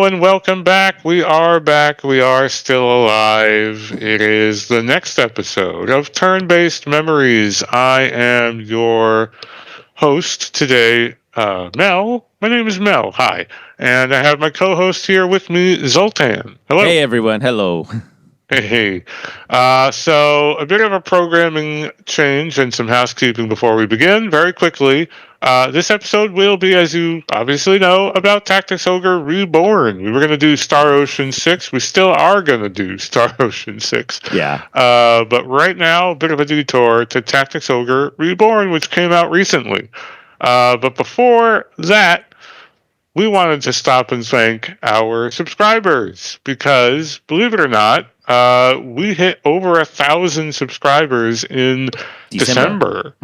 and welcome back. We are back. We are still alive. It is the next episode of Turn-Based Memories. I am your host today, Mel. My name is Mel. Hi. And I have my co-host here with me, Zoltan. Hello. Hey, everyone. Hello. Hey. So a bit of a programming change and some housekeeping before we begin. Very quickly, this episode will be, as you obviously know, about Tactics Ogre Reborn. We were going to do Star Ocean 6. We still are going to do Star Ocean 6. Yeah. But right now, a bit of a detour to Tactics Ogre Reborn, which came out recently. But before that, we wanted to stop and thank our subscribers because, believe it or not, we hit over 1,000 subscribers in December.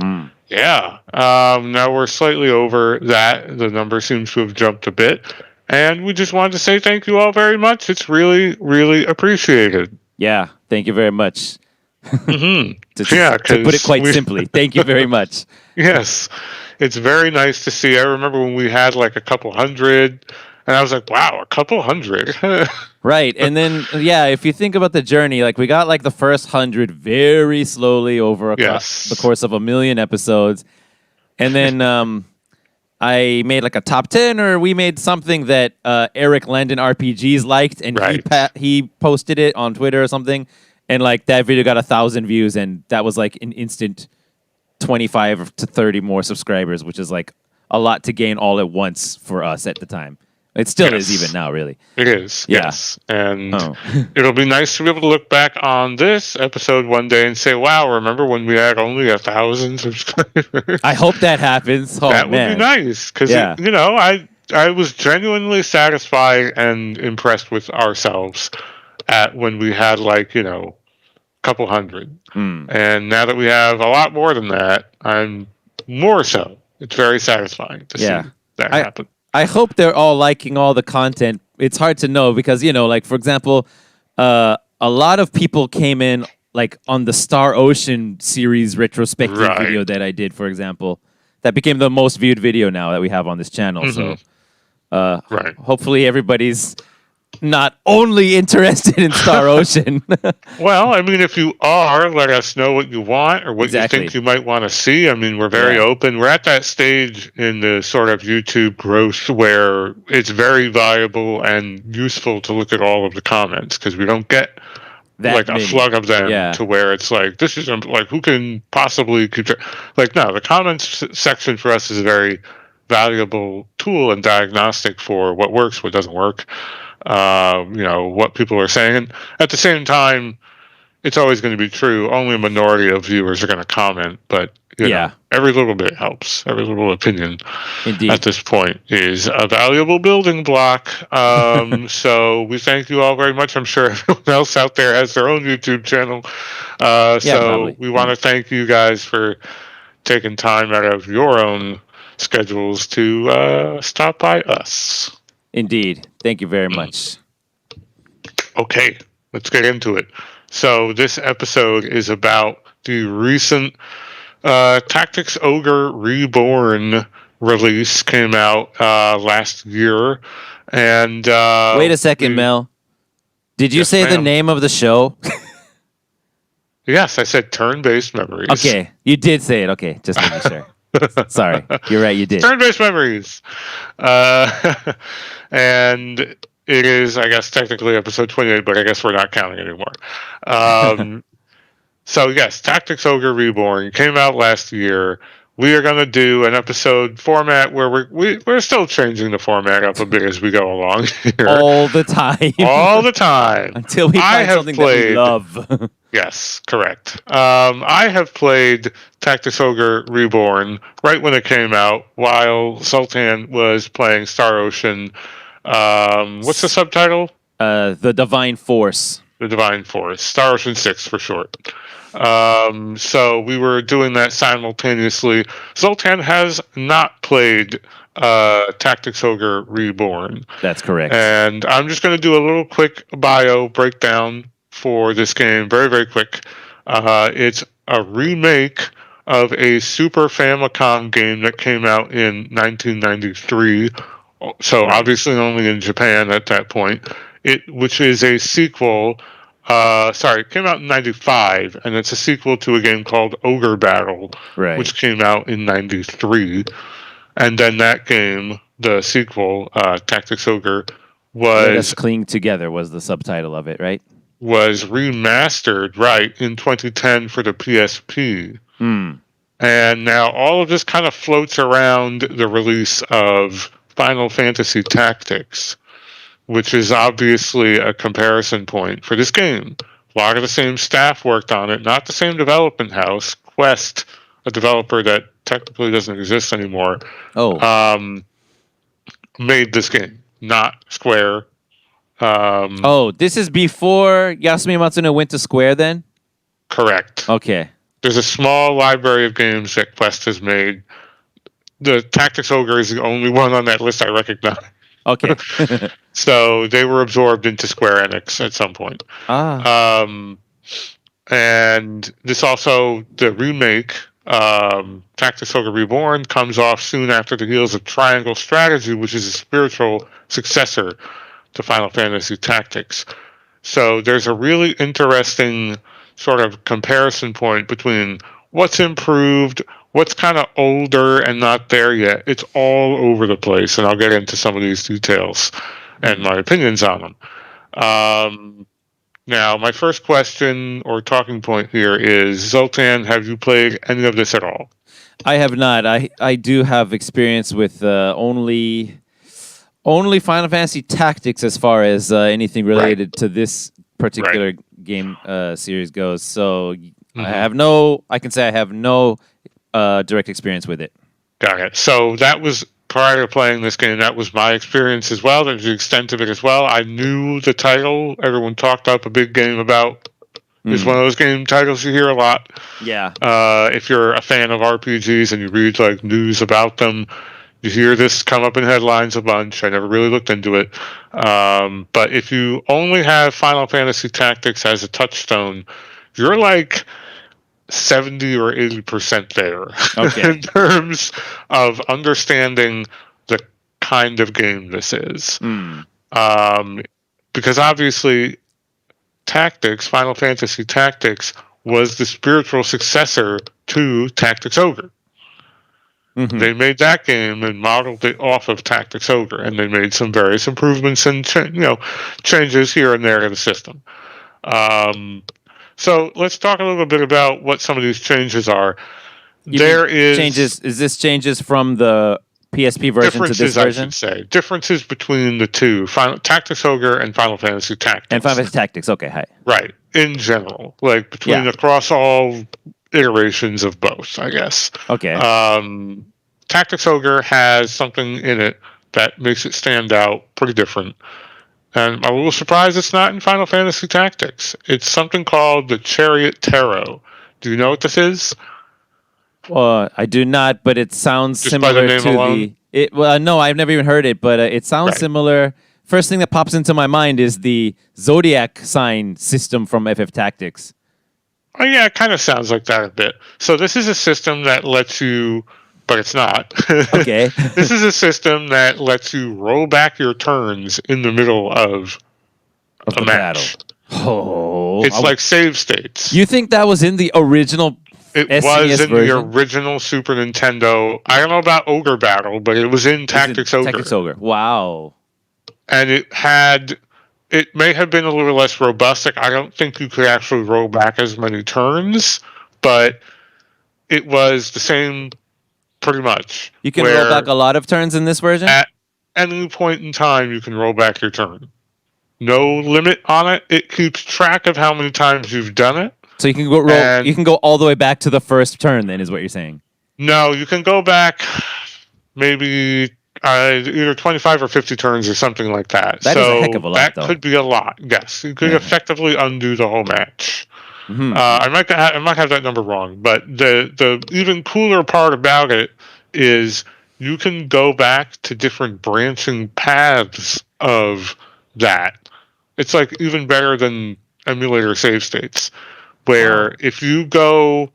Yeah. Now we're slightly over that. The number seems to have jumped a bit. And we just wanted to say thank you all very much. It's really, really appreciated. Yeah. Thank you very much. Mm-hmm. to put it quite simply, thank you very much. Yes. It's very nice to see. I remember when we had like a couple hundred, and I was like, wow, a couple hundred. Right. And then, yeah, if you think about the journey, like we got like the first 100 very slowly over the course of 1,000,000 episodes. And then I made like a top 10, or we made something that Eric Landon RPGs liked, and he posted it on Twitter or something. And like that video got 1,000 views, and that was like an instant 25 to 30 more subscribers, which is like a lot to gain all at once for us at the time. It still is even now, really. It is, yes. And it'll be nice to be able to look back on this episode one day and say, wow, remember when we had only 1,000 subscribers? I hope that happens. Oh, that would be nice, because, I was genuinely satisfied and impressed with ourselves when we had like, couple hundred. And now that we have a lot more than that, I'm more so. It's very satisfying to see that happen. I hope they're all liking all the content. It's hard to know because, like, for example, a lot of people came in like on the Star Ocean series retrospective video that I did, for example. That became the most viewed video now that we have on this channel. So hopefully everybody's not only interested in Star Ocean. Well, I mean, if you are, let us know what you want or what you think you might want to see. I mean, we're very open. We're at that stage in the sort of YouTube growth where it's very valuable and useful to look at all of the comments, because we don't get a flood of them to where it's like, this isn't like, who can possibly keep like, no, the comments section for us is a very valuable tool and diagnostic for what works, what doesn't work. What people are saying. And at the same time, it's always going to be true. Only a minority of viewers are going to comment, but every little bit helps. Every little opinion at this point is a valuable building block. So we thank you all very much. I'm sure everyone else out there has their own YouTube channel. So we want to thank you guys for taking time out of your own schedules to stop by us. Indeed. Thank you very much. Okay, let's get into it. So this episode is about the recent Tactics Ogre Reborn release. Came out last year. And wait a second, Mel. Did you say the name of the show? Yes, I said Turn-Based Memories. Okay, you did say it. Okay, just making sure. Sorry, you're right, you did. Turn-Based Memories. And it is, I guess, technically episode 28, but I guess we're not counting anymore. So, yes, Tactics Ogre Reborn came out last year. We are going to do an episode format where we're still changing the format up a bit as we go along here. All the time. All the time. Until we find something that we love. Yes, correct. I have played Tactics Ogre Reborn right when it came out, while Sultan was playing Star Ocean. What's the subtitle? The Divine Force. The Divine Force. Star Ocean 6 for short. So we were doing that simultaneously. Zoltan has not played Tactics Ogre Reborn. That's correct. And I'm just going to do a little quick bio breakdown for this game, very, very quick. It's a remake of a Super Famicom game that came out in 1993, So obviously only in Japan at that point. Which is a sequel. It came out in '95, and it's a sequel to a game called Ogre Battle, which came out in '93. And then that game, the sequel, Tactics Ogre, Let Us Cling Together was the subtitle of it, right? Was remastered, in 2010 for the PSP. And now all of this kind of floats around the release of Final Fantasy Tactics, which is obviously a comparison point for this game. A lot of the same staff worked on it, not the same development house. Quest, a developer that technically doesn't exist anymore, made this game, not Square. This is before Yasumi Matsuno went to Square then? Correct. Okay. There's a small library of games that Quest has made. The Tactics Ogre is the only one on that list I recognize. Okay. So they were absorbed into Square Enix at some point. And this also, the remake, Tactics Ogre Reborn, comes off soon after the heels of Triangle Strategy, which is a spiritual successor to Final Fantasy Tactics. So there's a really interesting sort of comparison point between what's improved, what's kind of older and not there yet. It's all over the place, and I'll get into some of these details and my opinions on them. Now, my first question or talking point here is, Zoltan, have you played any of this at all? I have not. I do have experience with only Final Fantasy Tactics as far as anything related to this particular game series goes. So I can say I have no direct experience with it. Got it. So that was prior to playing this game. That was my experience as well. There's the extent of it as well. I knew the title. Everyone talked up a big game about. It's one of those game titles you hear a lot. Yeah. If you're a fan of RPGs and you read like news about them, you hear this come up in headlines a bunch. I never really looked into it. But if you only have Final Fantasy Tactics as a touchstone, you're like 70 or 80% there in terms of understanding the kind of game this is. Because obviously Final Fantasy Tactics was the spiritual successor to Tactics Ogre. They made that game and modeled it off of Tactics Ogre, and they made some various improvements and changes here and there to the system. So let's talk a little bit about what some of these changes are. Is this changes from the PSP version to this version? I should say. Differences between the two, Tactics Ogre and Final Fantasy Tactics. And Final Fantasy Tactics, okay, hi. Right, in general. Like across all iterations of both, I guess. Okay. Tactics Ogre has something in it that makes it stand out pretty different. And I'm a little surprised it's not in Final Fantasy Tactics. It's something called the Chariot Tarot. Do you know what this is? I do not, but it sounds similar to no, I've never even heard it, but it sounds similar. First thing that pops into my mind is the Zodiac sign system from FF Tactics. Oh yeah, it kind of sounds like that a bit. So this is a system that lets you, but it's not. Okay. This is a system that lets you roll back your turns in the middle of a match. Oh, it's like save states. You think that was in the original? It SNES was in version? the original Super Nintendo. I don't know about Ogre Battle, but it was in Tactics Ogre. Tactics Ogre. Wow. And it may have been a little less robust. Like, I don't think you could actually roll back as many turns, but it was the same pretty much. You can roll back a lot of turns in this version? At any point in time, you can roll back your turn. No limit on it. It keeps track of how many times you've done it. So you can go you can go all the way back to the first turn, then, is what you're saying? No, you can go back maybe either 25 or 50 turns or something like that. That is a heck of a lot, that could be a lot, yes. You could effectively undo the whole match. I might have that number wrong, but the even cooler part about it is you can go back to different branching paths of that. It's like even better than emulator save states, where if you go,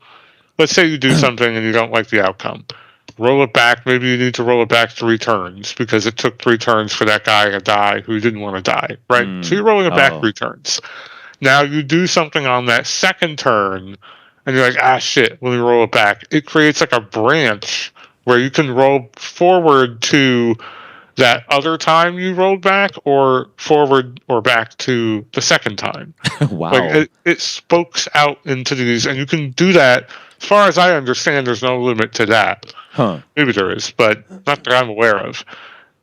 let's say you do something and you don't like the outcome, roll it back. Maybe you need to roll it back 3 turns because it took 3 turns for that guy to die who didn't want to die, right? So you're rolling it back 3 turns. Now you do something on that second turn, and you're like, shit, let me roll it back. It creates like a branch where you can roll forward to that other time you rolled back, or forward or back to the second time. Wow. Like it spokes out into these, and you can do that. As far as I understand, there's no limit to that. Huh. Maybe there is, but not that I'm aware of.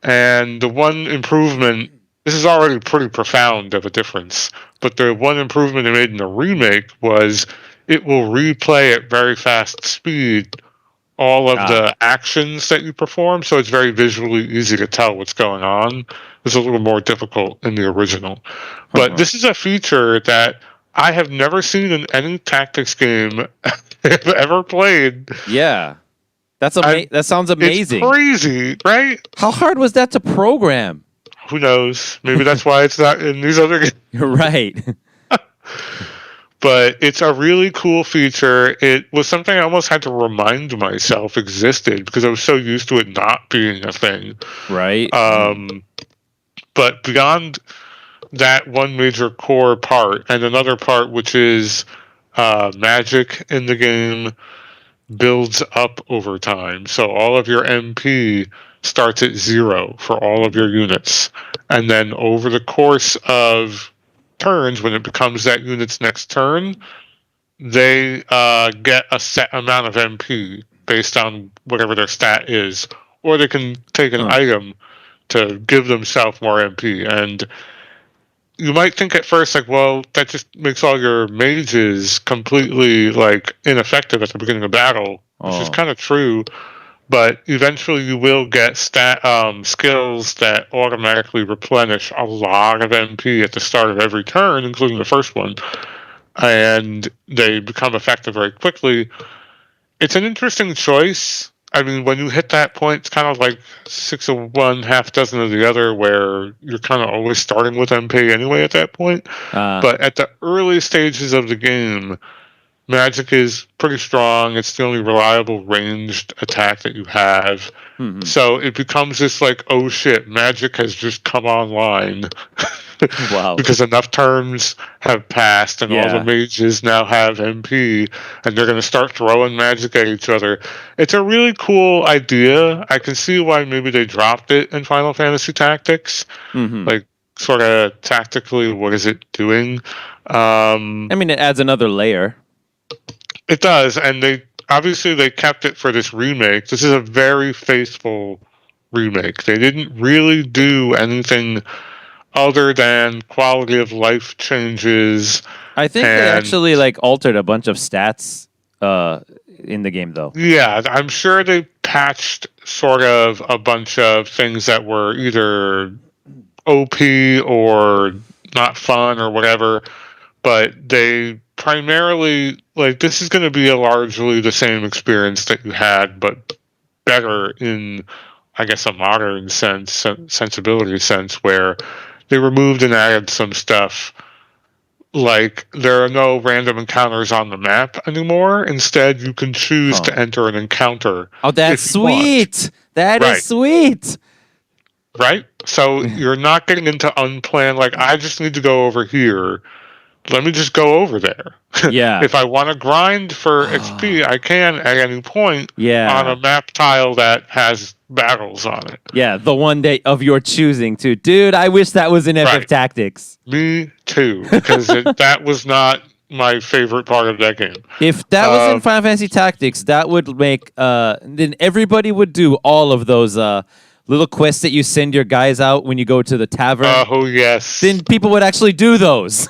And the one improvement, this is already pretty profound of a difference, but the one improvement they made in the remake was it will replay at very fast speed all of the actions that you perform, so it's very visually easy to tell what's going on. It's a little more difficult in the original. But this is a feature that I have never seen in any tactics game I've ever played. Yeah. That sounds amazing. It's crazy, right? How hard was that to program? Who knows? Maybe that's why it's not in these other games. Right. But it's a really cool feature. It was something I almost had to remind myself existed because I was so used to it not being a thing. Right. But beyond that one major core part, and another part which is magic in the game builds up over time. So all of your MP starts at 0 for all of your units. And then over the course of turns, when it becomes that unit's next turn, they get a set amount of MP based on whatever their stat is, or they can take an item to give themselves more MP. And you might think at first, like, well, that just makes all your mages completely like ineffective at the beginning of battle, which is kind of true. But eventually you will get skills that automatically replenish a lot of MP at the start of every turn, including the first one. And they become effective very quickly. It's an interesting choice. I mean, when you hit that point, it's kind of like 6 of one, half dozen of the other, where you're kind of always starting with MP anyway at that point. But at the early stages of the game, magic is pretty strong. It's the only reliable ranged attack that you have. So it becomes this like, oh shit, magic has just come online. Wow. Because enough turns have passed and all the mages now have MP, and they're going to start throwing magic at each other. It's a really cool idea. I can see why maybe they dropped it in Final Fantasy Tactics. Like, sort of tactically, what is it doing? I mean, it adds another layer. It does, and they kept it for this remake. This is a very faithful remake. They didn't really do anything other than quality of life changes. I think they actually like altered a bunch of stats in the game, though. Yeah, I'm sure they patched sort of a bunch of things that were either OP or not fun or whatever, but they primarily, like, this is going to be largely the same experience that you had, but better in, I guess, a modern sensibility sense, where they removed and added some stuff. Like, there are no random encounters on the map anymore. Instead, you can choose to enter an encounter. Oh, that's sweet. That is sweet. Right? So you're not getting into unplanned, like, I just need to go over here. Let me just go over there. Yeah. If I want to grind for XP, I can at any point on a map tile that has battles on it. Yeah, the one day of your choosing, too. Dude, I wish that was in FF Tactics. Me too, because that was not my favorite part of that game. If that was in Final Fantasy Tactics, that would make... then everybody would do all of those little quests that you send your guys out when you go to the tavern. Oh, yes. Then people would actually do those.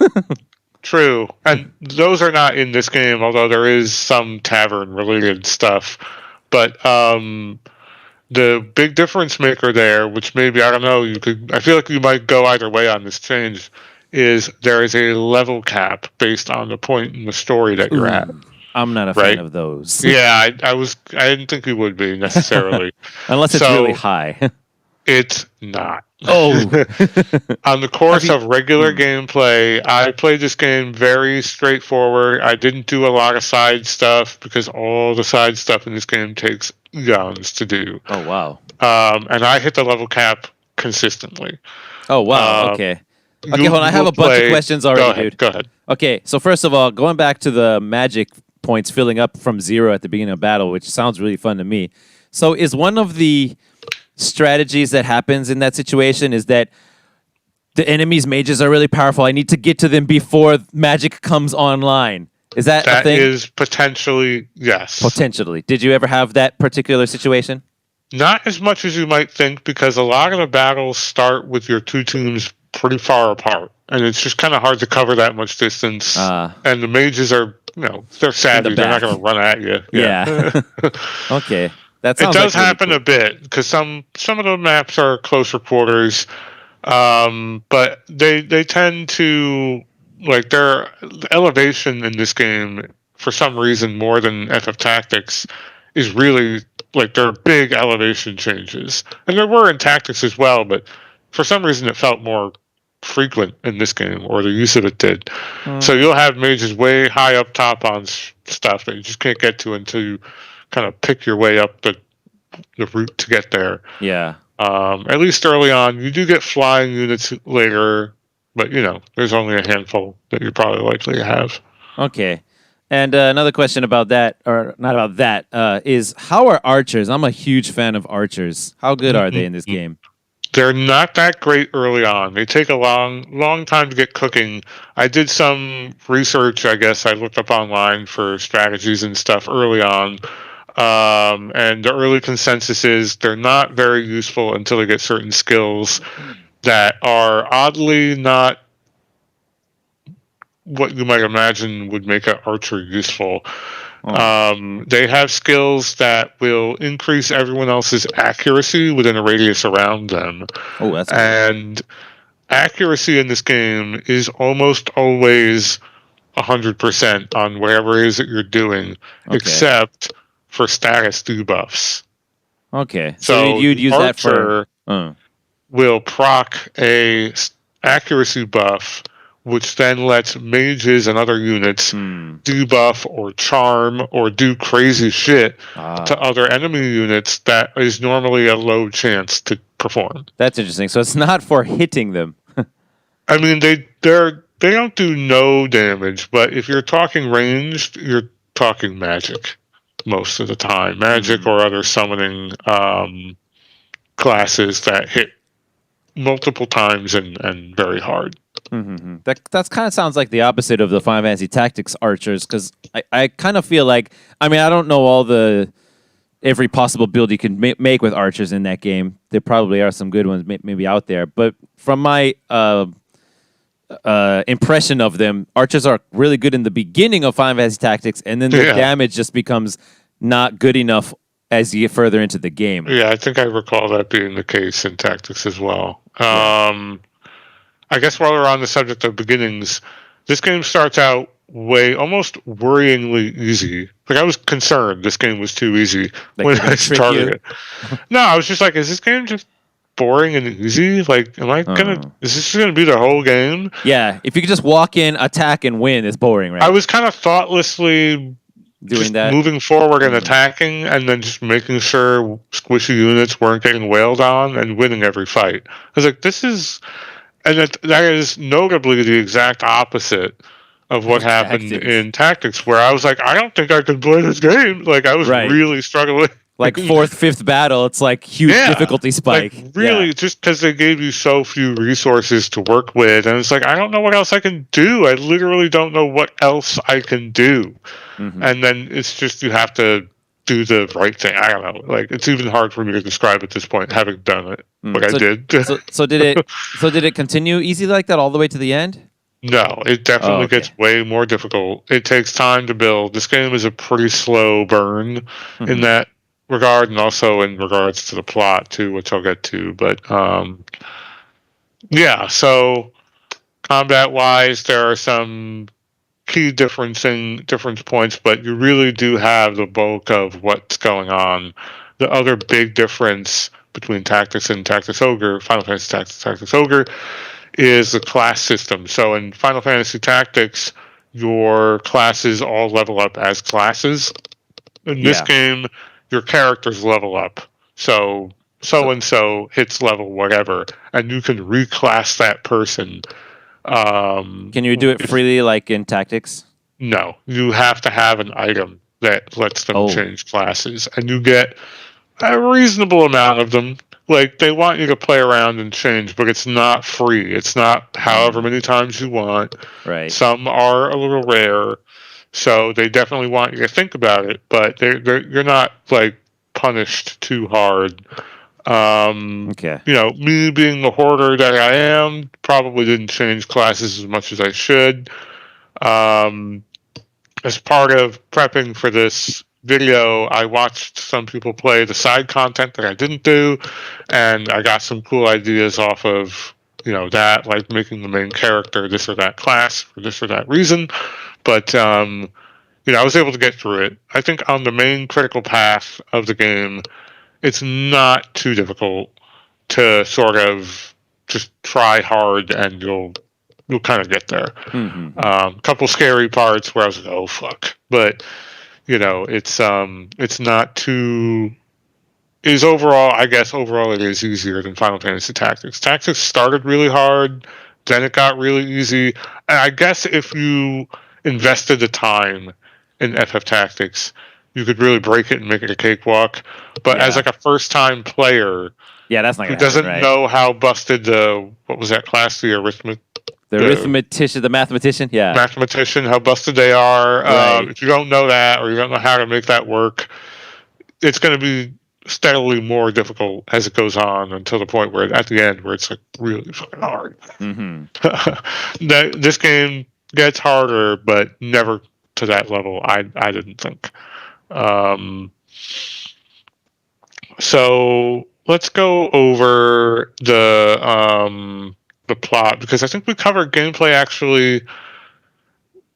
True. And those are not in this game, although there is some tavern-related stuff. But the big difference maker there, which maybe, I don't know, I feel like you might go either way on this change, is there is a level cap based on the point in the story that you're at. I'm not a fan of those. Yeah, I didn't think you would be necessarily. Unless it's really high. It's not. Oh. On the course of regular gameplay, I played this game very straightforward. I didn't do a lot of side stuff because all the side stuff in this game takes yawns to do. Oh, wow. And I hit the level cap consistently. Oh, wow. Okay. Okay, hold on. I have a bunch of questions already, dude. Go ahead. Okay, so first of all, going back to the magic points filling up from 0 at the beginning of battle, which sounds really fun to me. So is one of the strategies that happens in that situation is that the enemy's mages are really powerful. I need to get to them before magic comes online. Is that a thing? That is potentially, yes. Potentially. Did you ever have that particular situation? Not as much as you might think, because a lot of the battles start with your two teams pretty far apart, and it's just kind of hard to cover that much distance. And the mages are, they're savvy. They're not going to run at you. Yeah. Okay. That sounds it does like happen really cool. a bit, because some of the maps are closer quarters, but they tend to, like, their elevation in this game, for some reason, more than FF Tactics, is really, like, there are big elevation changes. And there were in Tactics as well, but for some reason it felt more frequent in this game, or the use of it did. So you'll have mages way high up top on stuff that you just can't get to until you kind of pick your way up the route to get there. Yeah. At least early on. You do get flying units later, but there's only a handful that you're probably likely to have. Okay. And another question about that, or not about that, is how are archers? I'm a huge fan of archers. How good are they in this game? They're not that great early on. They take a long time to get cooking. I did some research, I guess. I looked up online for strategies and stuff early on. And the early consensus is they're not very useful until they get certain skills that are oddly not what you might imagine would make an archer useful. They have skills that will increase everyone else's accuracy within a radius around them. Oh, that's cool. And accuracy in this game is almost always 100% on whatever it is that you're doing, except for status debuffs. Okay, so you'd use that for... will proc a accuracy buff, which then lets mages and other units debuff or charm or do crazy shit to other enemy units that is normally a low chance to perform. That's interesting. So it's not for hitting them. I mean, they don't do no damage, but if you're talking ranged, you're talking magic most of the time. Magic or other summoning classes that hit multiple times and very hard. Mm-hmm. That kind of sounds like the opposite of the Final Fantasy Tactics archers, because I kind of feel like, I mean, I don't know every possible build you can make with archers in that game. There probably are some good ones maybe out there, but from my impression of them, archers are really good in the beginning of Final Fantasy Tactics, and then the damage just becomes not good enough as you get further into the game. Yeah, I think I recall that being the case in Tactics as well. I guess while we're on the subject of beginnings, this game starts out almost worryingly easy. Like, I was concerned this game was too easy when I started it. No, I was just like, is this game just boring and easy? Like, is this gonna be the whole game? Yeah, if you could just walk in, attack, and win, it's boring, right? I was kind of thoughtlessly doing that, moving forward and attacking, and then just making sure squishy units weren't getting wailed on and winning every fight. I was like, this is... And that is notably the exact opposite of what happened in Tactics, where I was like, I don't think I can play this game. Like, I was really struggling. Like fourth, fifth battle, it's like huge difficulty spike. Like, really, just because they gave you so few resources to work with. And it's like, I don't know what else I can do. I literally don't know what else I can do. And then it's just, you have to do the right thing. I don't know. Like, it's even hard for me to describe at this point, having done it. I did. So did it continue easy like that all the way to the end? No, it definitely gets way more difficult. It takes time to build. This game is a pretty slow burn in that regard, and also in regards to the plot too, which I'll get to. But so combat wise, there are some key difference points, but you really do have the bulk of what's going on. The other big difference between Tactics and Tactics Ogre, Final Fantasy Tactics Ogre, is the class system. So in Final Fantasy Tactics, your classes all level up as classes. In this game, your characters level up. So and so hits level whatever, and you can reclass that person. Can you do it freely, like in Tactics? No, you have to have an item that lets them change classes, and you get a reasonable amount of them. Like, they want you to play around and change, but it's not free. It's not however many times you want. Right. Some are a little rare, so they definitely want you to think about it, but you're not, like, punished too hard. Okay. You know, me being the hoarder that I am, probably didn't change classes as much as I should. As part of prepping for this video, I watched some people play the side content that I didn't do, and I got some cool ideas off of, you know, that, like making the main character this or that class for this or that reason. But you know, I was able to get through it. I think on the main critical path of the game, it's not too difficult to sort of just try hard, and you'll kind of get there. Couple scary parts where I was like, oh fuck, but you know, it's not too. Is overall, I guess overall it is easier than Final Fantasy Tactics. Tactics started really hard, then it got really easy. And I guess if you invested the time in FF Tactics, you could really break it and make it a cakewalk. But as like a first time player, that's not who doesn't know how busted the what was that class, the arithmetician, the mathematician, mathematician, how busted they are. If you don't know that, or you don't know how to make that work, it's going to be steadily more difficult as it goes on, until the point where at the end where it's like really fucking hard. This game gets harder, but never to that level. I didn't think. So let's go over the plot, because I think we covered gameplay actually.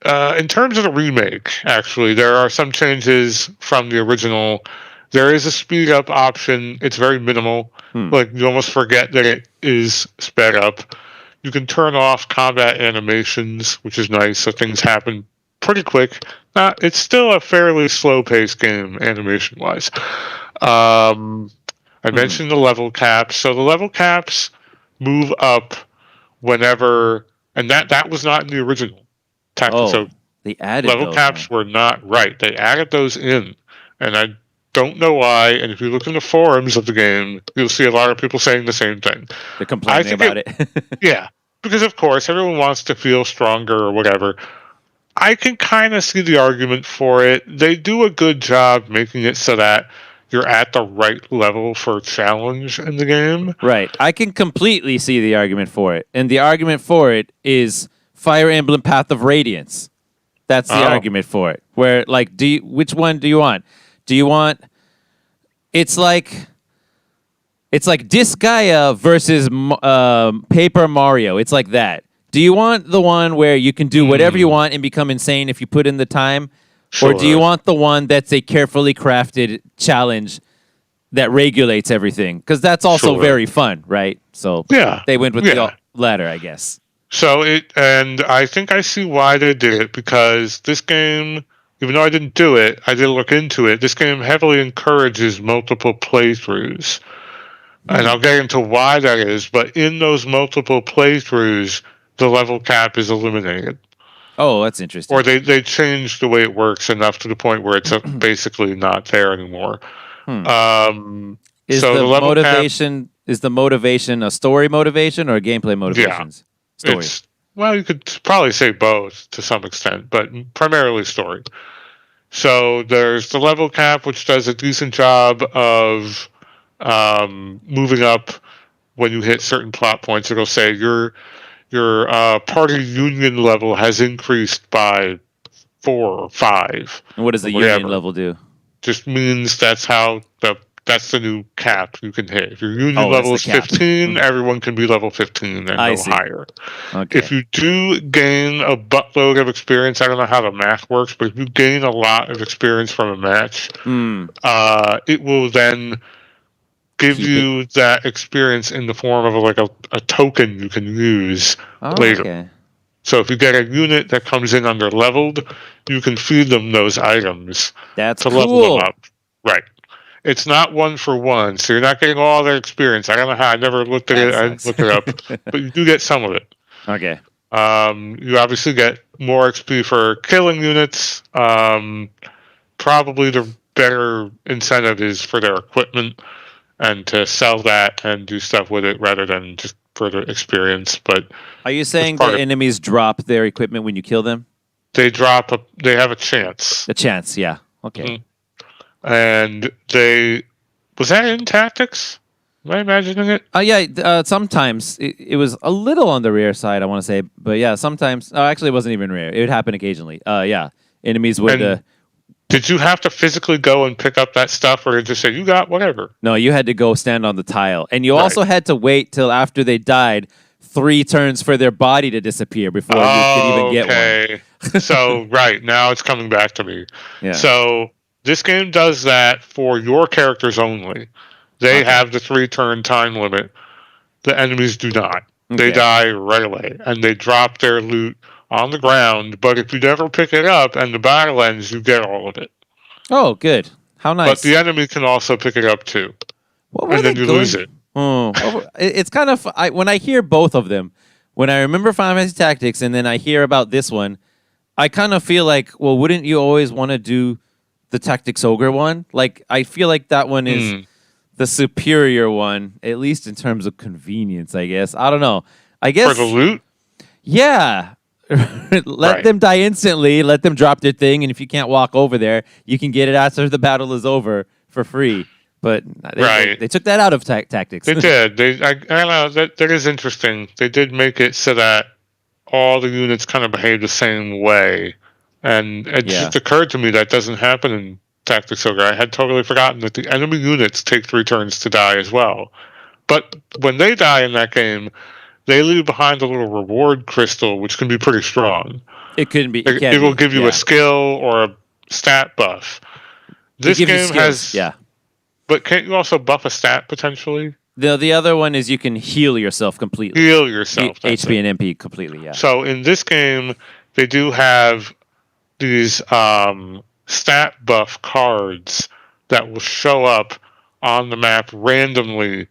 In terms of the remake, actually, there are some changes from the original. There is a speed up option. It's very minimal. Like, you almost forget that it is sped up. You can turn off combat animations, which is nice, so things happen pretty quick. It's still a fairly slow-paced game, animation-wise. I mentioned the level caps. So the level caps move up whenever, and that was not in the original Tactics. So they added level caps were not right. They added those in, and I don't know why. And if you look in the forums of the game, you'll see a lot of people saying the same thing. They're complaining about it. Yeah, because of course everyone wants to feel stronger or whatever. I can kind of see the argument for it. They do a good job making it so that you're at the right level for challenge in the game. Right. I can completely see the argument for it. And the argument for it is Fire Emblem Path of Radiance. That's the argument for it. Where, like, which one do you want? Do you want... It's like Disgaea versus Paper Mario. It's like that. Do you want the one where you can do whatever you want and become insane if you put in the time? Sure. Or do you want the one that's a carefully crafted challenge that regulates everything? Because that's also very fun, right? So they went with the latter, I guess. So and I think I see why they did it, because this game, even though I didn't do it, I did look into it. This game heavily encourages multiple playthroughs. And I'll get into why that is, but in those multiple playthroughs, the level cap is eliminated. Oh, that's interesting. Or they changed the way it works enough to the point where it's basically not there anymore. Is the motivation a story motivation or a gameplay motivation? Story. Well, you could probably say both to some extent, but primarily story. So there's the level cap, which does a decent job of moving up when you hit certain plot points. It'll say your party union level has increased by 4 or 5. And what does the union level do? Just means that's the new cap you can hit. If your union level is 15, everyone can be level 15 and go higher. Okay. If you do gain a buttload of experience, I don't know how the math works, but if you gain a lot of experience from a match, it will then give you that experience in the form of a token you can use later. Okay. So if you get a unit that comes in under-leveled, you can feed them those items to level them up. Right. It's not one for one, so you're not getting all their experience. I don't know how. I never looked at it. I didn't look it up, but you do get some of it. Okay. You obviously get more XP for killing units. Probably the better incentive is for their equipment and to sell that and do stuff with it rather than just for the experience. But are you saying the enemies drop their equipment when you kill them? They have a chance. A chance, yeah. Okay. Mm-hmm. And was that in tactics? Am I imagining it? Yeah. Sometimes it was a little on the rare side, I want to say, but yeah, sometimes. Oh, actually, it wasn't even rare. It would happen occasionally. Yeah, enemies would. Did you have to physically go and pick up that stuff, or did you say you got whatever? No, you had to go stand on the tile, and you also had to wait till after they died 3 turns for their body to disappear before you could even get one. So now it's coming back to me. Yeah. So this game does that for your characters only. They have the 3-turn time limit. The enemies do not. Okay. They die right away, and they drop their loot on the ground. But if you never pick it up and the battle ends, you get all of it. Oh, good. How nice. But the enemy can also pick it up too. And then you lose it. Oh, it's kind of... when I hear both of them, when I remember Final Fantasy Tactics and then I hear about this one, I kind of feel like, well, wouldn't you always want to do the Tactics Ogre one? Like, I feel like that one is the superior one, at least in terms of convenience, I guess. I don't know. I guess... For the loot? Yeah. Let them die instantly, let them drop their thing, and if you can't walk over there, you can get it after the battle is over for free. But they took that out of tactics. They did. I don't know. That is interesting. They did make it so that all the units kind of behave the same way. And it just occurred to me that doesn't happen in Tactics Ogre. I had totally forgotten that the enemy units take 3 turns to die as well. But when they die in that game, they leave behind a little reward crystal, which can be pretty strong. It couldn't be. It will give you a skill or a stat buff. This game has... Yeah. But can't you also buff a stat potentially? The other one is you can heal yourself completely. Heal yourself. HP and MP completely, yeah. So in this game, they do have these stat buff cards that will show up on the map randomly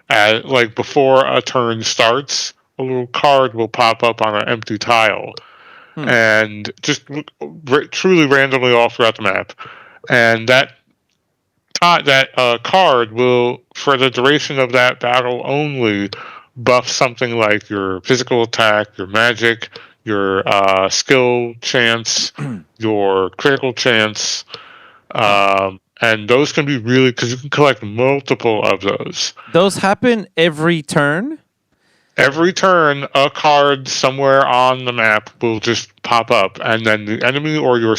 like before a turn starts. A little card will pop up on an empty tile. And just truly randomly all throughout the map. And that card will, for the duration of that battle only, buff something like your physical attack, your magic, your skill chance, your critical chance, and those can be really, because you can collect multiple of those. Those happen every turn? Every turn, a card somewhere on the map will just pop up, and then the enemy or your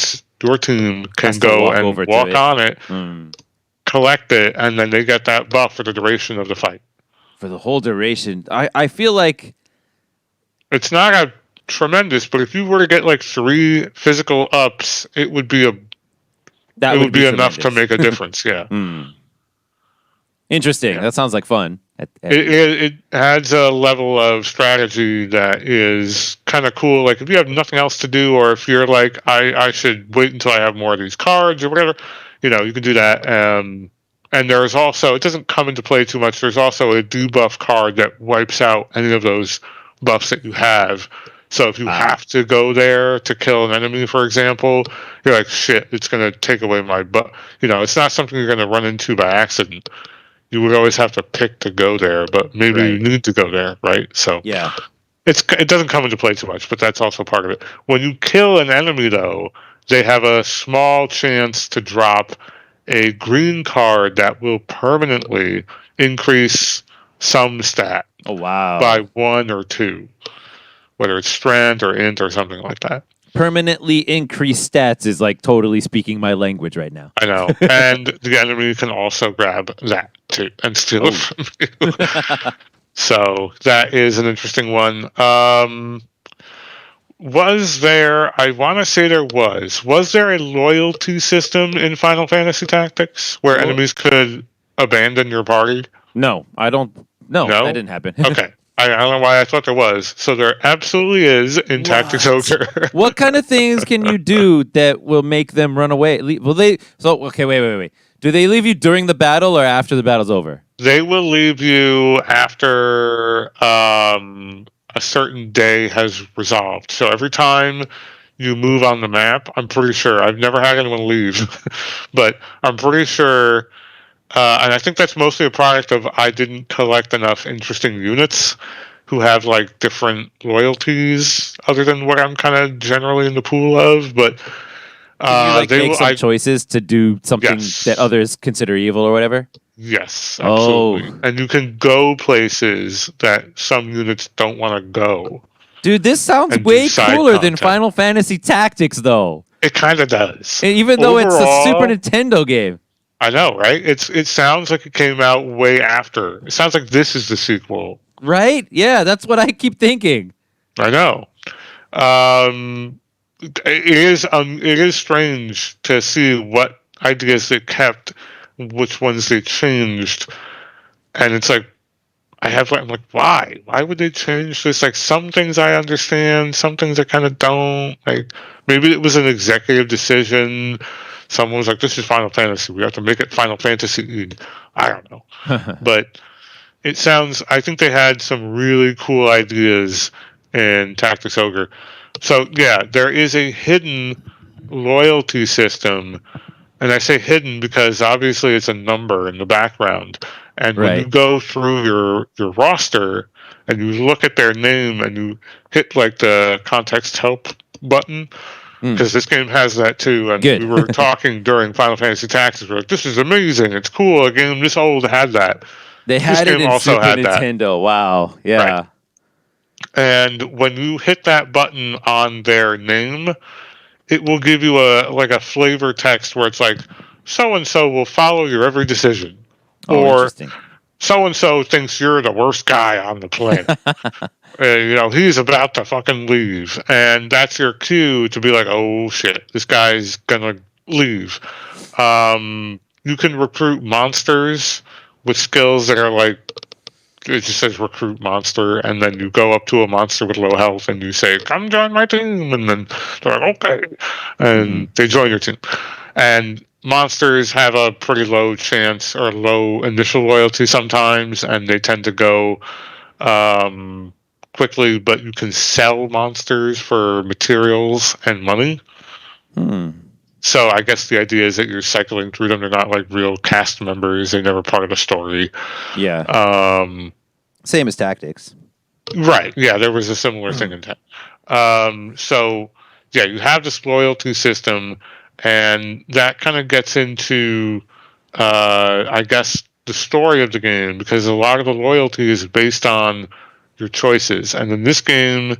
team can go and walk on it. Collect it, and then they get that buff for the duration of the fight. For the whole duration. I feel like... It's not a tremendous, but if you were to get like 3 physical ups, it would be enough to make a difference, yeah. Interesting. Yeah. That sounds like fun. It adds a level of strategy that is kind of cool. Like if you have nothing else to do, or if you're like, I should wait until I have more of these cards or whatever, you can do that. And there's also, it doesn't come into play too much, there's also a debuff card that wipes out any of those buffs that you have. So if you have to go there to kill an enemy, for example, you're like, shit, it's going to take away my buff. It's not something you're going to run into by accident. You would always have to pick to go there, but maybe you need to go there, right? So yeah, it doesn't come into play too much, but that's also part of it. When you kill an enemy, though, they have a small chance to drop a green card that will permanently increase some stat. Oh, wow. By 1 or 2, whether it's strength or int or something like that. Permanently increased stats is like totally speaking my language right now. I know. And the enemy can also grab that too and steal it from you. So that is an interesting one. Was there a loyalty system in Final Fantasy Tactics where enemies could abandon your party? No, I don't. No, that didn't happen. Okay. I don't know why I thought there was. So there absolutely is in Tactics Ogre. What kind of things can you do that will make them run away? Wait. Do they leave you during the battle or after the battle's over? They will leave you after a certain day has resolved. So every time you move on the map, I'm pretty sure, I've never had anyone leave, but I'm pretty sure, and I think that's mostly a product of I didn't collect enough interesting units who have like different loyalties other than what I'm kind of generally in the pool of, but can you like they make will. some choices to do something that Yes, others consider evil or whatever? yes, absolutely, Oh, and you can go places that some units don't want to go dude, this sounds and do way side cooler than content. Final Fantasy Tactics, though. It kind of does. Even though it's a Super Overall, Nintendo game. I know, right? It sounds like it came out way after. It sounds like this is the sequel. Right? Yeah, that's what I keep thinking. I know. Um, it is strange to see what ideas they kept, which ones they changed, and it's like I'm like, why? Why would they change this? Like some things I understand, some things I kind of don't. Like maybe it was an executive decision. Someone was like, "This is Final Fantasy. We have to make it Final Fantasy." I don't know, but it sounds. I think they had some really cool ideas in Tactics Ogre. So yeah, there is a hidden loyalty system, and I say hidden because obviously it's a number in the background. And when you Right. go through your roster and you look at their name and you hit like the context help button, because this game has that too. And we Good. were talking during Final Fantasy Tactics. We're like, this is amazing. It's cool. A game this old had that. They This had it game in also Super had that. Nintendo. Wow. Right. Yeah. And when you hit that button on their name, it will give you a flavor text where it's like, so and so will follow your every decision, Oh, or interesting. so and so thinks you're the worst guy on the planet. He's about to fucking leave, and that's your cue to be like, oh shit, this guy's gonna leave. You can recruit monsters with skills that are like, it just says recruit monster, and then you go up to a monster with low health and you say, come join my team, and then they're like, okay, and they join your team. And monsters have a pretty low chance or low initial loyalty sometimes, and they tend to go quickly, but you can sell monsters for materials and money. So I guess the idea is that you're cycling through them. They're not like real cast members. They're never part of the story. Yeah. Same as Tactics. Right. Yeah, there was a similar thing in town. So yeah, you have this loyalty system, and that kind of gets into, I guess, the story of the game, because a lot of the loyalty is based on your choices. And in this game,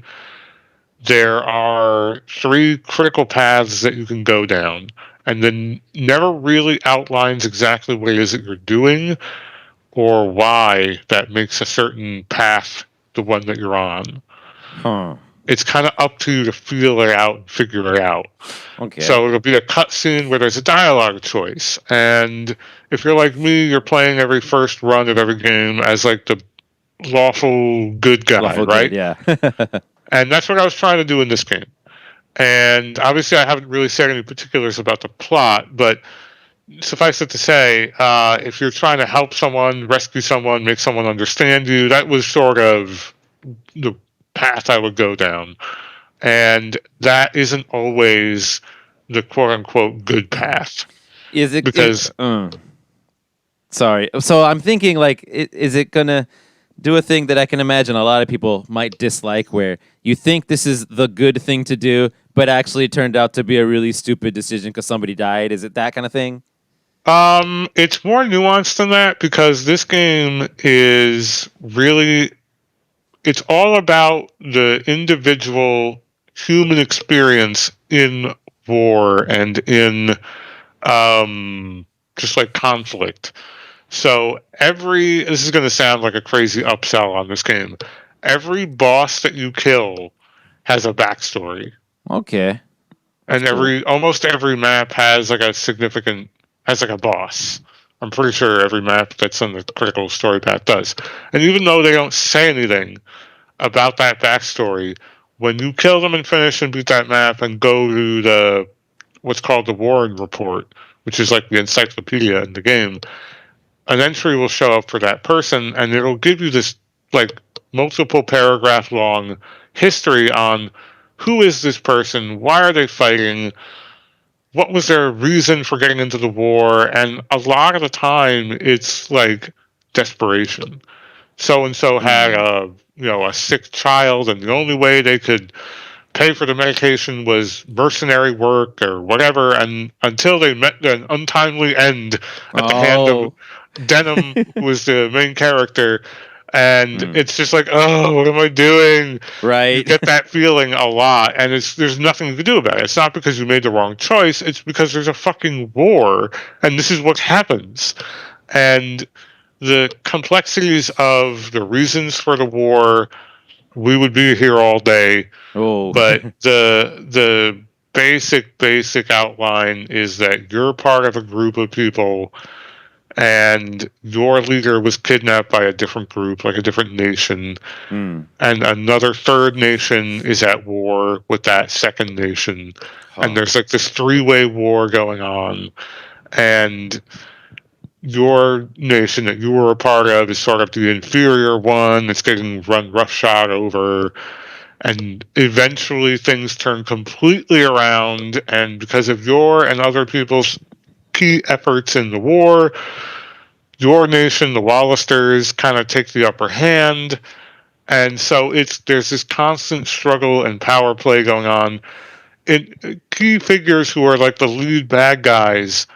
there are 3 critical paths that you can go down, and then never really outlines exactly what it is that you're doing or why that makes a certain path the one that you're on. Huh. It's kind of up to you to feel it out and figure it out. Okay. So it'll be a cutscene where there's a dialogue choice, and if you're like me, you're playing every first run of every game as like the lawful good guy, Lawful right? Good, yeah. And that's what I was trying to do in this game. And obviously, I haven't really said any particulars about the plot, but suffice it to say, if you're trying to help someone, rescue someone, make someone understand you, that was sort of the path I would go down. And that isn't always the quote unquote good path. Is it because sorry. So I'm thinking, like, is it gonna do a thing that I can imagine a lot of people might dislike, where you think this is the good thing to do, but actually it turned out to be a really stupid decision because somebody died? Is it that kind of thing? It's more nuanced than that, because this game is really, it's all about the individual human experience in war and in just like conflict. So this is going to sound like a crazy upsell on this game. Every boss that you kill has a backstory. Okay. And almost every map has like a boss. I'm pretty sure every map that's on the critical story path does. And even though they don't say anything about that backstory, when you kill them and finish and beat that map and go to what's called the Warren report, which is like the encyclopedia in the game, an entry will show up for that person, and it'll give you this like multiple paragraph long history on who is this person, why are they fighting, what was their reason for getting into the war, and a lot of the time it's like desperation. So and so had a sick child, and the only way they could pay for the medication was mercenary work or whatever, and until they met an untimely end at the hand of Denham, who was the main character, and it's just like, oh, what am I doing? Right. You get that feeling a lot, and there's nothing you can do about it. It's not because you made the wrong choice, it's because there's a fucking war, and this is what happens. And the complexities of the reasons for the war, we would be here all day. But the basic outline is that you're part of a group of people, and your leader was kidnapped by a different group, like a different nation, and another third nation is at war with that second nation, and there's like this three-way war going on, and your nation that you were a part of is sort of the inferior one. It's getting run roughshod over, and eventually things turn completely around, and because of your and other people's key efforts in the war, your nation, the Wallisters, kind of take the upper hand, and so there's this constant struggle and power play going on. Key figures who are like the lead bad guys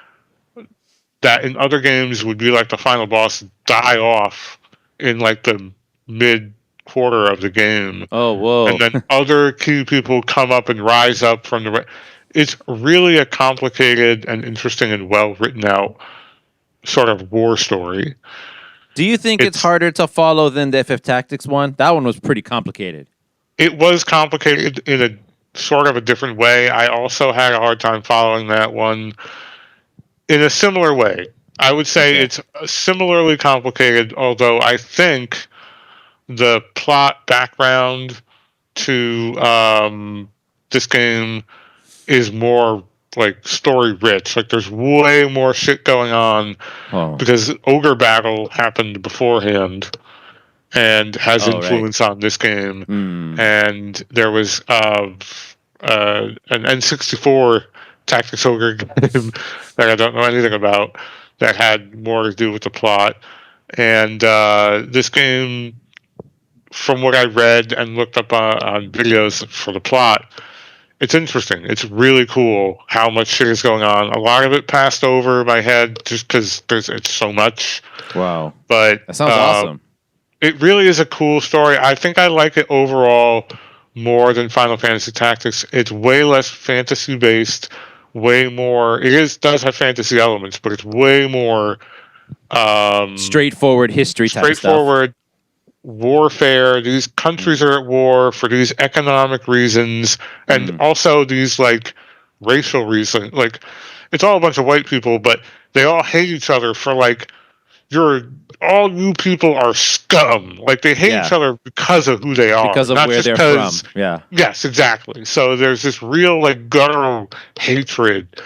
that in other games would be like the final boss die off in like the mid quarter of the game. Oh, whoa. And then other key people come up and rise up from the... It's really a complicated and interesting and well written out sort of war story. Do you think it's harder to follow than the FF Tactics one? That one was pretty complicated. It was complicated in a sort of a different way. I also had a hard time following that one in a similar way. I would say it's similarly complicated, although I think the plot background to this game is more like story rich. Like there's way more shit going on because Ogre Battle happened beforehand and has influence on this game. And there was an N64 Tactics Ogre game that I don't know anything about that had more to do with the plot. And this game, from what I read and looked up on videos for the plot, it's interesting. It's really cool how much shit is going on. A lot of it passed over my head just because it's so much. Wow. But that sounds awesome. It really is a cool story. I think I like it overall more than Final Fantasy Tactics. It's way less fantasy based, way more... does have fantasy elements, but it's way more... straightforward history type stuff. Straightforward warfare. These countries are at war for these economic reasons, and also these like racial reasons. Like it's all a bunch of white people, but they all hate each other for like all you people are scum. Like they hate each other because of who they are, because of where they're from. Yeah. Yes, exactly. So there's this real like guttural hatred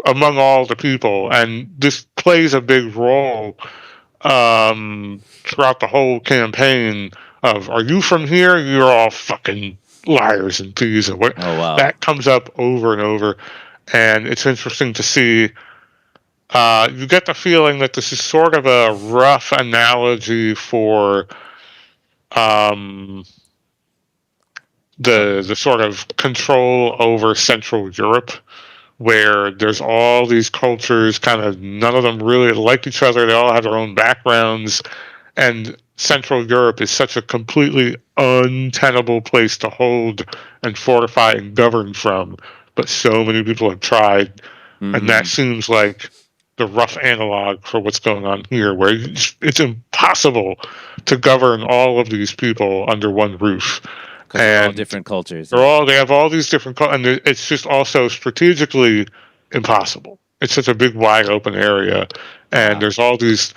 among all the people, and this plays a big role throughout the whole campaign of, are you from here? You're all fucking liars and thieves. And that comes up over and over, and it's interesting to see. You get the feeling that this is sort of a rough analogy for the sort of control over Central Europe, where there's all these cultures, kind of none of them really like each other. They all have their own backgrounds. And Central Europe is such a completely untenable place to hold and fortify and govern from. But so many people have tried. And that seems like the rough analog for what's going on here, where it's impossible to govern all of these people under one roof. Because they're all different cultures. They have all these different and it's just also strategically impossible. It's such a big, wide open area, and there's all these,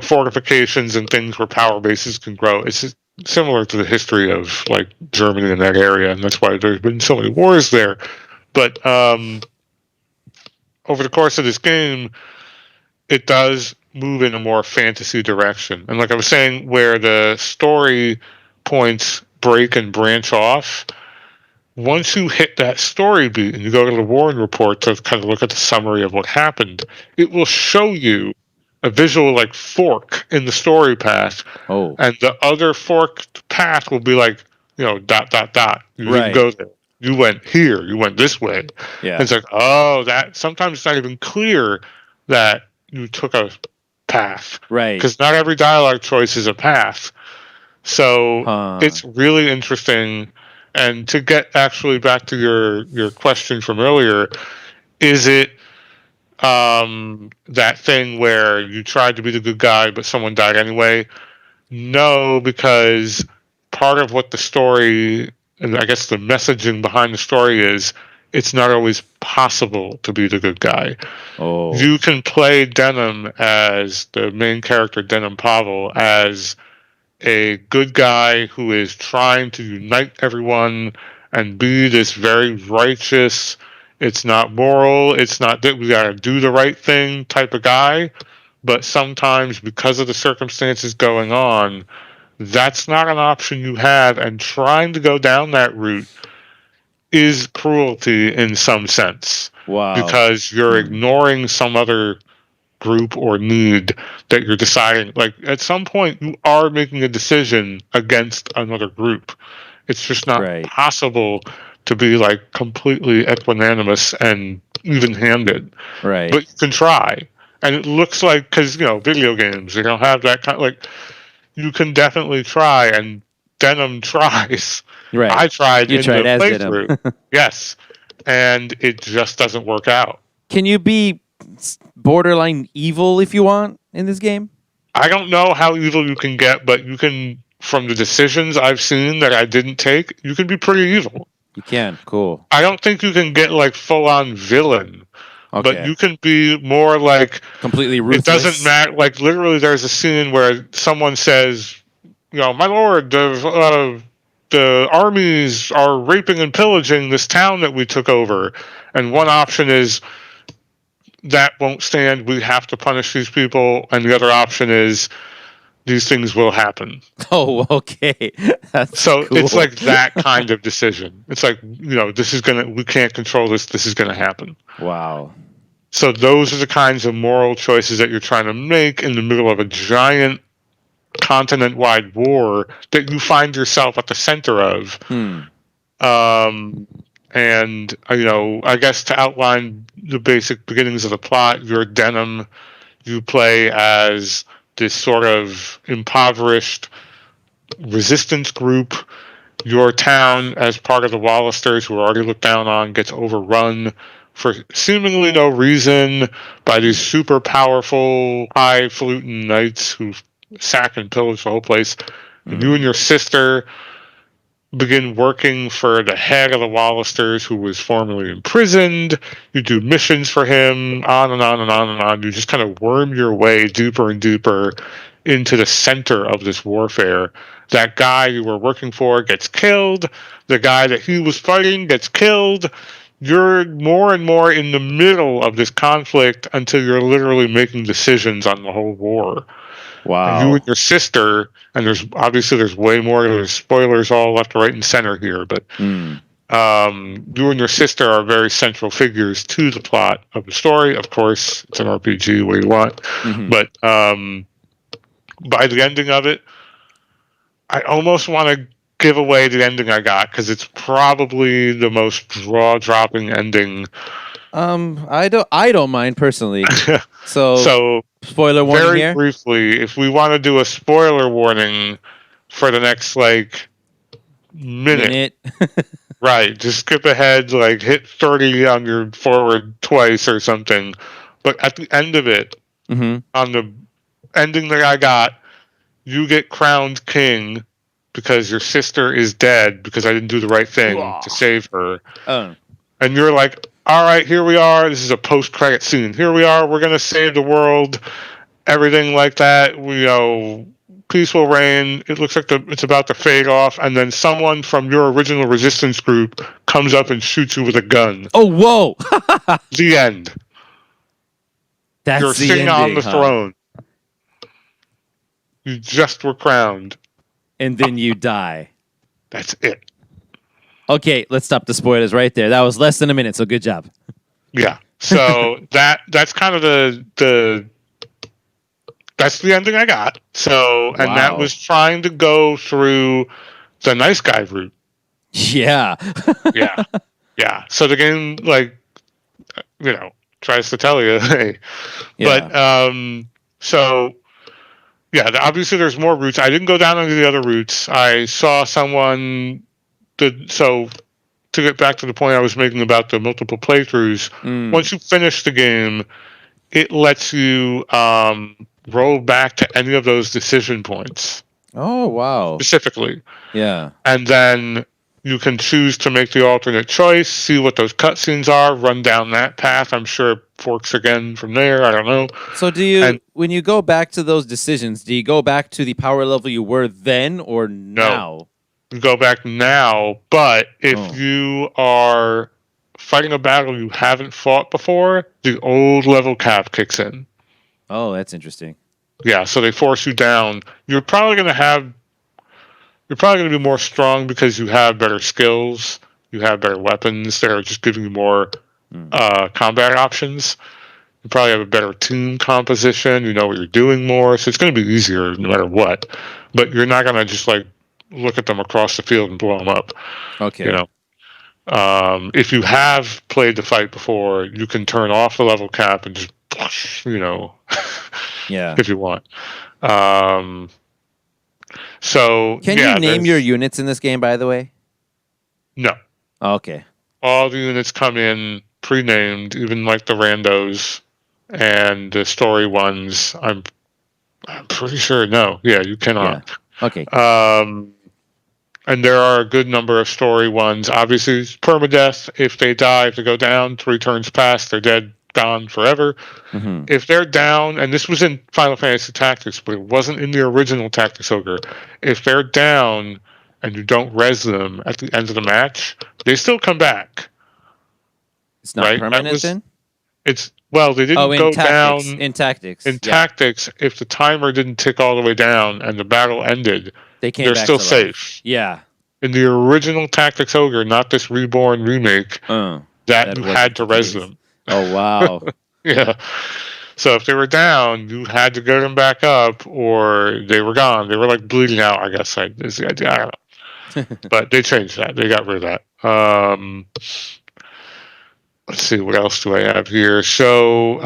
fortifications and things where power bases can grow. It's just similar to the history of like Germany in that area, and that's why there's been so many wars there. But over the course of this game, it does move in a more fantasy direction. And like I was saying, where the story points break and branch off, once you hit that story beat and you go to the Warren report to kind of look at the summary of what happened, it will show you a visual like fork in the story path. Oh. And the other forked path will be like, dot, dot, dot. You didn't go there. You went here. You went this way. Yeah. And it's like, oh, that sometimes it's not even clear that you took a path. Right. Because not every dialogue choice is a path. So it's really interesting. And to get actually back to your question from earlier, is it that thing where you tried to be the good guy but someone died anyway? No, because part of what the story, and I guess the messaging behind the story is, it's not always possible to be the good guy. Oh. You can play Denim as the main character, Denim Pavel, as a good guy who is trying to unite everyone and be this very righteous, it's not moral, it's not that we gotta do the right thing type of guy. But sometimes, because of the circumstances going on, that's not an option you have, and trying to go down that route is cruelty in some sense. Wow. Because you're ignoring some other group or need that you're deciding. Like, at some point, you are making a decision against another group. It's just not possible to be, like, completely equanimous and even-handed. Right. But you can try. And it looks like, because, video games, they don't have that kind of, like, you can definitely try, and Denim tries. Right. I tried you in tried the as playthrough. Denim. Yes. And it just doesn't work out. Can you be borderline evil if you want in this game? I don't know how evil you can get, but you can, from the decisions I've seen that I didn't take, you can be pretty evil. You can. Cool. I don't think you can get, like, full-on villain. Okay. But you can be more like completely ruthless. It doesn't matter. Like, literally, there's a scene where someone says, my lord, the armies are raping and pillaging this town that we took over. And one option is, that won't stand. We have to punish these people. And the other option is, these things will happen. Oh, okay. That's so cool. It's like that kind of decision. It's like, we can't control this. This is going to happen. Wow. So those are the kinds of moral choices that you're trying to make in the middle of a giant continent-wide war that you find yourself at the center of. And, I guess to outline the basic beginnings of the plot, you're Denim. You play as this sort of impoverished resistance group. Your town, as part of the Wallisters, who are already looked down on, gets overrun for seemingly no reason by these super powerful, highfalutin knights who sack and pillage the whole place. And you and your sister begin working for the head of the Wallisters, who was formerly imprisoned. You do missions for him, on and on and on and on. You just kind of worm your way deeper and deeper into the center of this warfare. That guy you were working for gets killed. The guy that he was fighting gets killed. You're more and more in the middle of this conflict until you're literally making decisions on the whole war. Wow. And you and your sister, and there's way more. There's spoilers all left, right, and center here, but you and your sister are very central figures to the plot of the story. Of course, it's an RPG, what do you want? But by the ending of it, I almost want to give away the ending I got, because it's probably the most jaw-dropping ending. I don't mind personally. So spoiler warning very here. Briefly, if we want to do a spoiler warning for the next minute. Right, just skip ahead, hit 30 on your forward twice or something. But at the end of it, on the ending that I got, you get crowned king because your sister is dead because I didn't do the right thing to save her. And you're like, all right, here we are. This is a post-credit scene. Here we are. We're going to save the world. Everything like that. Peace will reign. It looks like it's about to fade off. And then someone from your original resistance group comes up and shoots you with a gun. Oh, whoa. The end. You're sitting on the throne. You just were crowned. And then you die. That's it. Okay, let's stop the spoilers right there. That was less than a minute, so good job. Yeah. So that's kind of that's the ending I got. So, and that was trying to go through the nice guy route. Yeah. Yeah. Yeah. So the game, like, tries to tell you, hey. Yeah. But, so, yeah, obviously there's more routes. I didn't go down any of the other routes. I saw someone so to get back to the point I was making about the multiple playthroughs, once you finish the game, it lets you roll back to any of those decision points. Oh, wow. Specifically. Yeah. And then you can choose to make the alternate choice, see what those cutscenes are, run down that path. I'm sure it forks again from there. I don't know. So when you go back to those decisions, do you go back to the power level you were then or now? No. You go back now, but if you are fighting a battle you haven't fought before, the old level cap kicks in. Oh, that's interesting. Yeah, so they force you down. You're probably going to be more strong because you have better skills, you have better weapons that are just giving you more combat options. You probably have a better team composition, you know what you're doing more, so it's going to be easier no matter what. But you're not going to just like look at them across the field and blow them up. Okay. If you have played the fight before, you can turn off the level cap and just, yeah, if you want. So can you name your units in this game, by the way? No. Okay. All the units come in pre-named, even like the randos and the story ones. I'm pretty sure no. Yeah, you cannot. Yeah. Okay. And there are a good number of story ones. Obviously, it's permadeath. If they die, if they go down, 3 turns pass, they're dead, gone forever. Mm-hmm. If they're down, and this was in Final Fantasy Tactics, but it wasn't in the original Tactics Ogre. If they're down and you don't res them at the end of the match, they still come back. It's not permanent then? They didn't go down in Tactics. In Tactics, if the timer didn't tick all the way down and the battle ended, they're still safe. Yeah. In the original Tactics Ogre, not this Reborn remake, that you had to res them. Oh, wow. Yeah. So if they were down, you had to get them back up, or they were gone. They were like bleeding out, I guess is the idea. I don't know. But they changed that. They got rid of that. Let's see, what else do I have here? So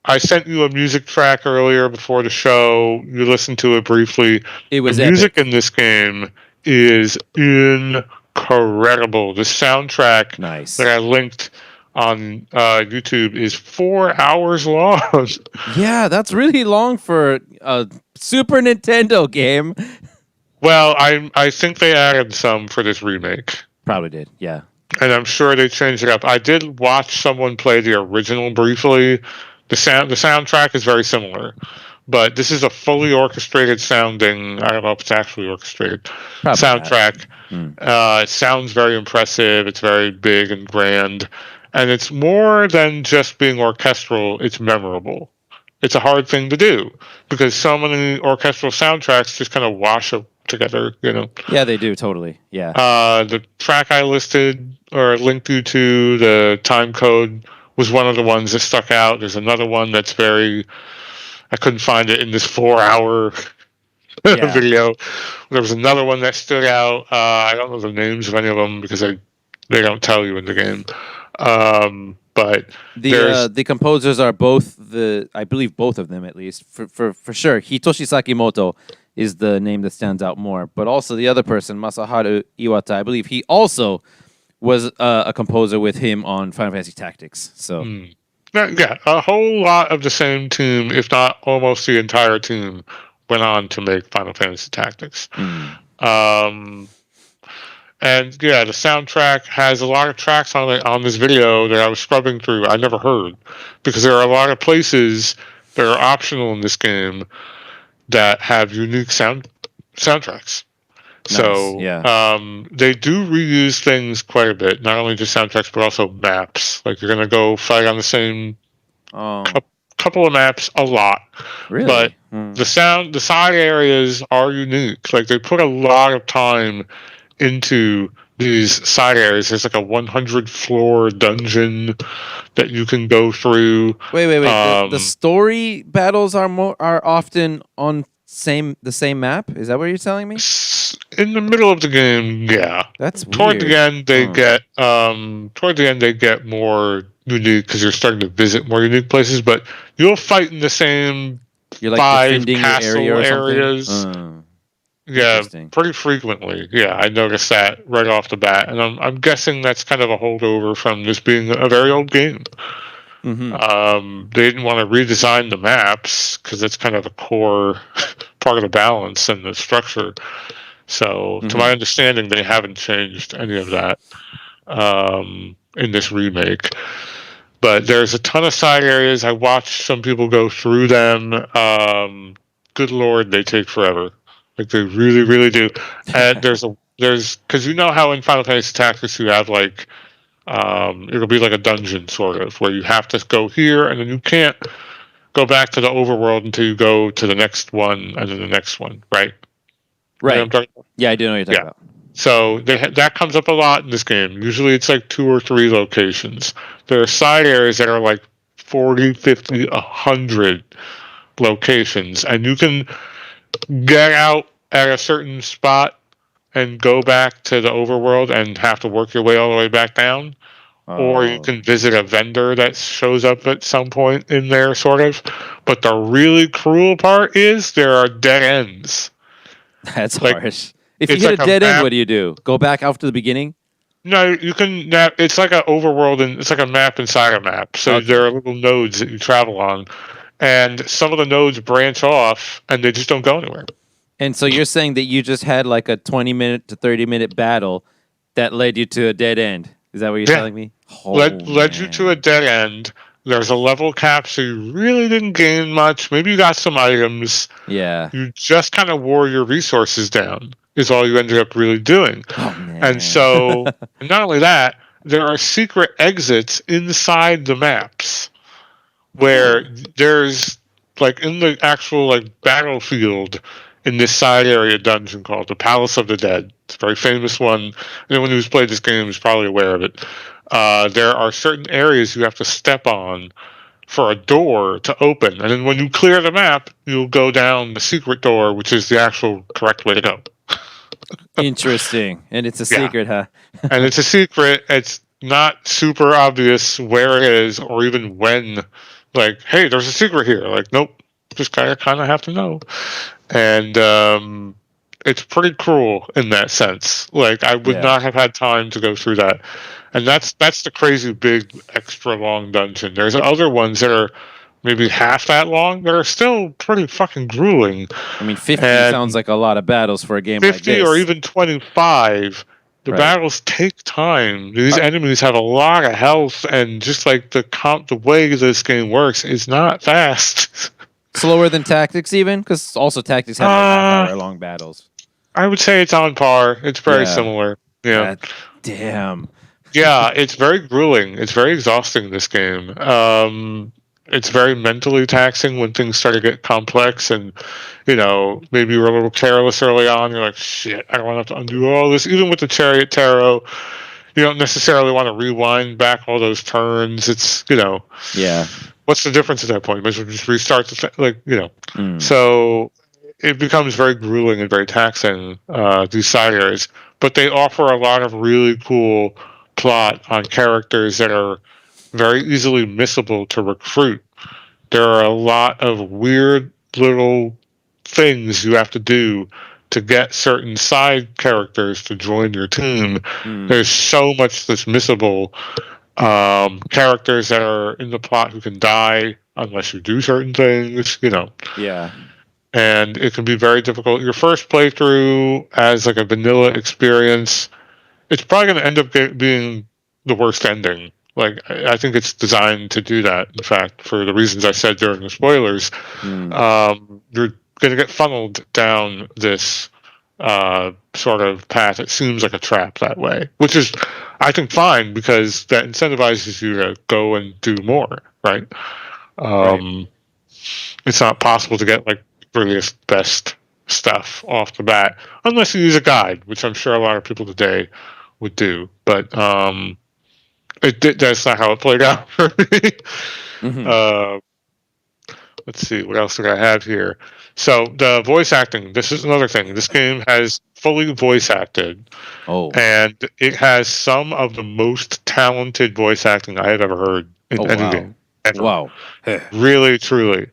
I sent you a music track earlier before the show. You listened to it briefly. It was the music in this game is incredible. The soundtrack that I linked on YouTube is 4 hours long. Yeah, that's really long for a Super Nintendo game. Well, I think they added some for this remake. Probably did, yeah. And I'm sure they changed it up. I did watch someone play the original briefly. The soundtrack is very similar, but this is a fully orchestrated sounding. I don't know if it's actually orchestrated soundtrack. It sounds very impressive. It's very big and grand, and it's more than just being orchestral. It's memorable. It's a hard thing to do because so many orchestral soundtracks just kind of wash up together, Yeah, they do, totally. Yeah. The track I listed or linked you to, the time code, was one of the ones that stuck out. There's another one that's I couldn't find it in this 4-hour video. There was another one that stood out. I don't know the names of any of them because they don't tell you in the game. But the composers are both I believe both of them at least for sure. Hitoshi Sakimoto is the name that stands out more, but also the other person, Masaharu Iwata, I believe he also was a composer with him on Final Fantasy Tactics. So yeah, a whole lot of the same team, if not almost the entire team, went on to make Final Fantasy Tactics. And yeah, the soundtrack has a lot of tracks on this video that I was scrubbing through I never heard, because there are a lot of places that are optional in this game that have unique soundtracks. Nice. So they do reuse things quite a bit, not only just soundtracks but also maps. Like you're gonna go fight on the same couple of maps a lot. Really? But the side areas are unique. Like they put a lot of time into these side areas. There's like a 100 floor dungeon that you can go through. Wait. The story battles are often on the same map. Is that what you're telling me? In the middle of the game, yeah. That's toward weird. the end they get more unique because you're starting to visit more unique places. But you'll fight in the same you're like 5 defending castle your area or areas. Yeah, pretty frequently. Yeah, I noticed that right off the bat, and I'm guessing that's kind of a holdover from this being a very old game. Mm-hmm. They didn't want to redesign the maps because it's kind of a core part of the balance and the structure. So, to my understanding, they haven't changed any of that in this remake. But there's a ton of side areas. I watched some people go through them. Good Lord, they take forever. Like they really, really do. And there's because you know how in Final Fantasy Tactics you have like it'll be like a dungeon sort of where you have to go here and then you can't go back to the overworld until you go to the next one and then the next one, right? Right. You know yeah, I do know what you're talking about. So that comes up a lot in this game. Usually it's like 2 or 3 locations. There are side areas that are like 40, 50, 100 locations. And you can get out at a certain spot and go back to the overworld and have to work your way all the way back down. Or you can visit a vendor that shows up at some point in there, sort of. But the really cruel part is there are dead ends. That's harsh. If you hit a dead end, what do? Go back out to the beginning? No, you can. It's like an overworld, and it's like a map inside a map. So there are little nodes that you travel on, and some of the nodes branch off, and they just don't go anywhere. And so you're saying that you just had like a 20-minute to 30-minute battle that led you to a dead end? Is that what you're telling me? Led you to a dead end. There's a level cap, so you really didn't gain much. Maybe you got some items. Yeah. You just kind of wore your resources down, is all you ended up really doing. Oh, man. And so, not only that, there are secret exits inside the maps where there's, like, in the actual, like, battlefield in this side area dungeon called the Palace of the Dead. It's a very famous one. Anyone who's played this game is probably aware of it. There are certain areas you have to step on for a door to open. And then when you clear the map, you'll go down the secret door, which is the actual correct way to go. Interesting. And it's a secret, huh? And it's a secret. It's not super obvious where it is or even when. Like, hey, there's a secret here. Like, nope. Just kind of have to know. And it's pretty cruel in that sense. Like, I would not have had time to go through that. And that's the crazy big extra long dungeon. There's other ones that are maybe half that long that are still pretty fucking grueling. I mean, 50 sounds like a lot of battles for a game like this. 50 or even 25. The battles take time. These enemies have a lot of health, and just like the way this game works is not fast. Slower than Tactics even? Because also Tactics have half-hour long battles. I would say it's on par. It's very similar. Yeah. Damn. Yeah, it's very grueling. It's very exhausting, this game. It's very mentally taxing when things start to get complex and, maybe you're a little careless early on. You're like, shit, I don't want to have to undo all this. Even with the Chariot Tarot, you don't necessarily want to rewind back all those turns. It's, Yeah. What's the difference at that point? You might as well just restart So it becomes very grueling and very taxing, these side areas. But they offer a lot of really cool plot on characters that are very easily missable to recruit. There are a lot of weird little things you have to do to get certain side characters to join your team. There's so much that's missable. Characters that are in the plot who can die unless you do certain things, Yeah. And it can be very difficult. Your first playthrough as like a vanilla experience, it's probably going to end up being the worst ending. Like, I think it's designed to do that, in fact, for the reasons I said during the spoilers. You're going to get funneled down this sort of path. It seems like a trap that way, which is, I think, fine, because that incentivizes you to go and do more, right? Right. It's not possible to get like really best stuff off the bat unless you use a guide, which I'm sure a lot of people today would do. But that's not how it played out for me. Mm-hmm. Let's see, what else do I have here? So the voice acting. This is another thing. This game has fully voice acted. Oh. And it has some of the most talented voice acting I have ever heard in any game. Ever. Wow. Really, truly.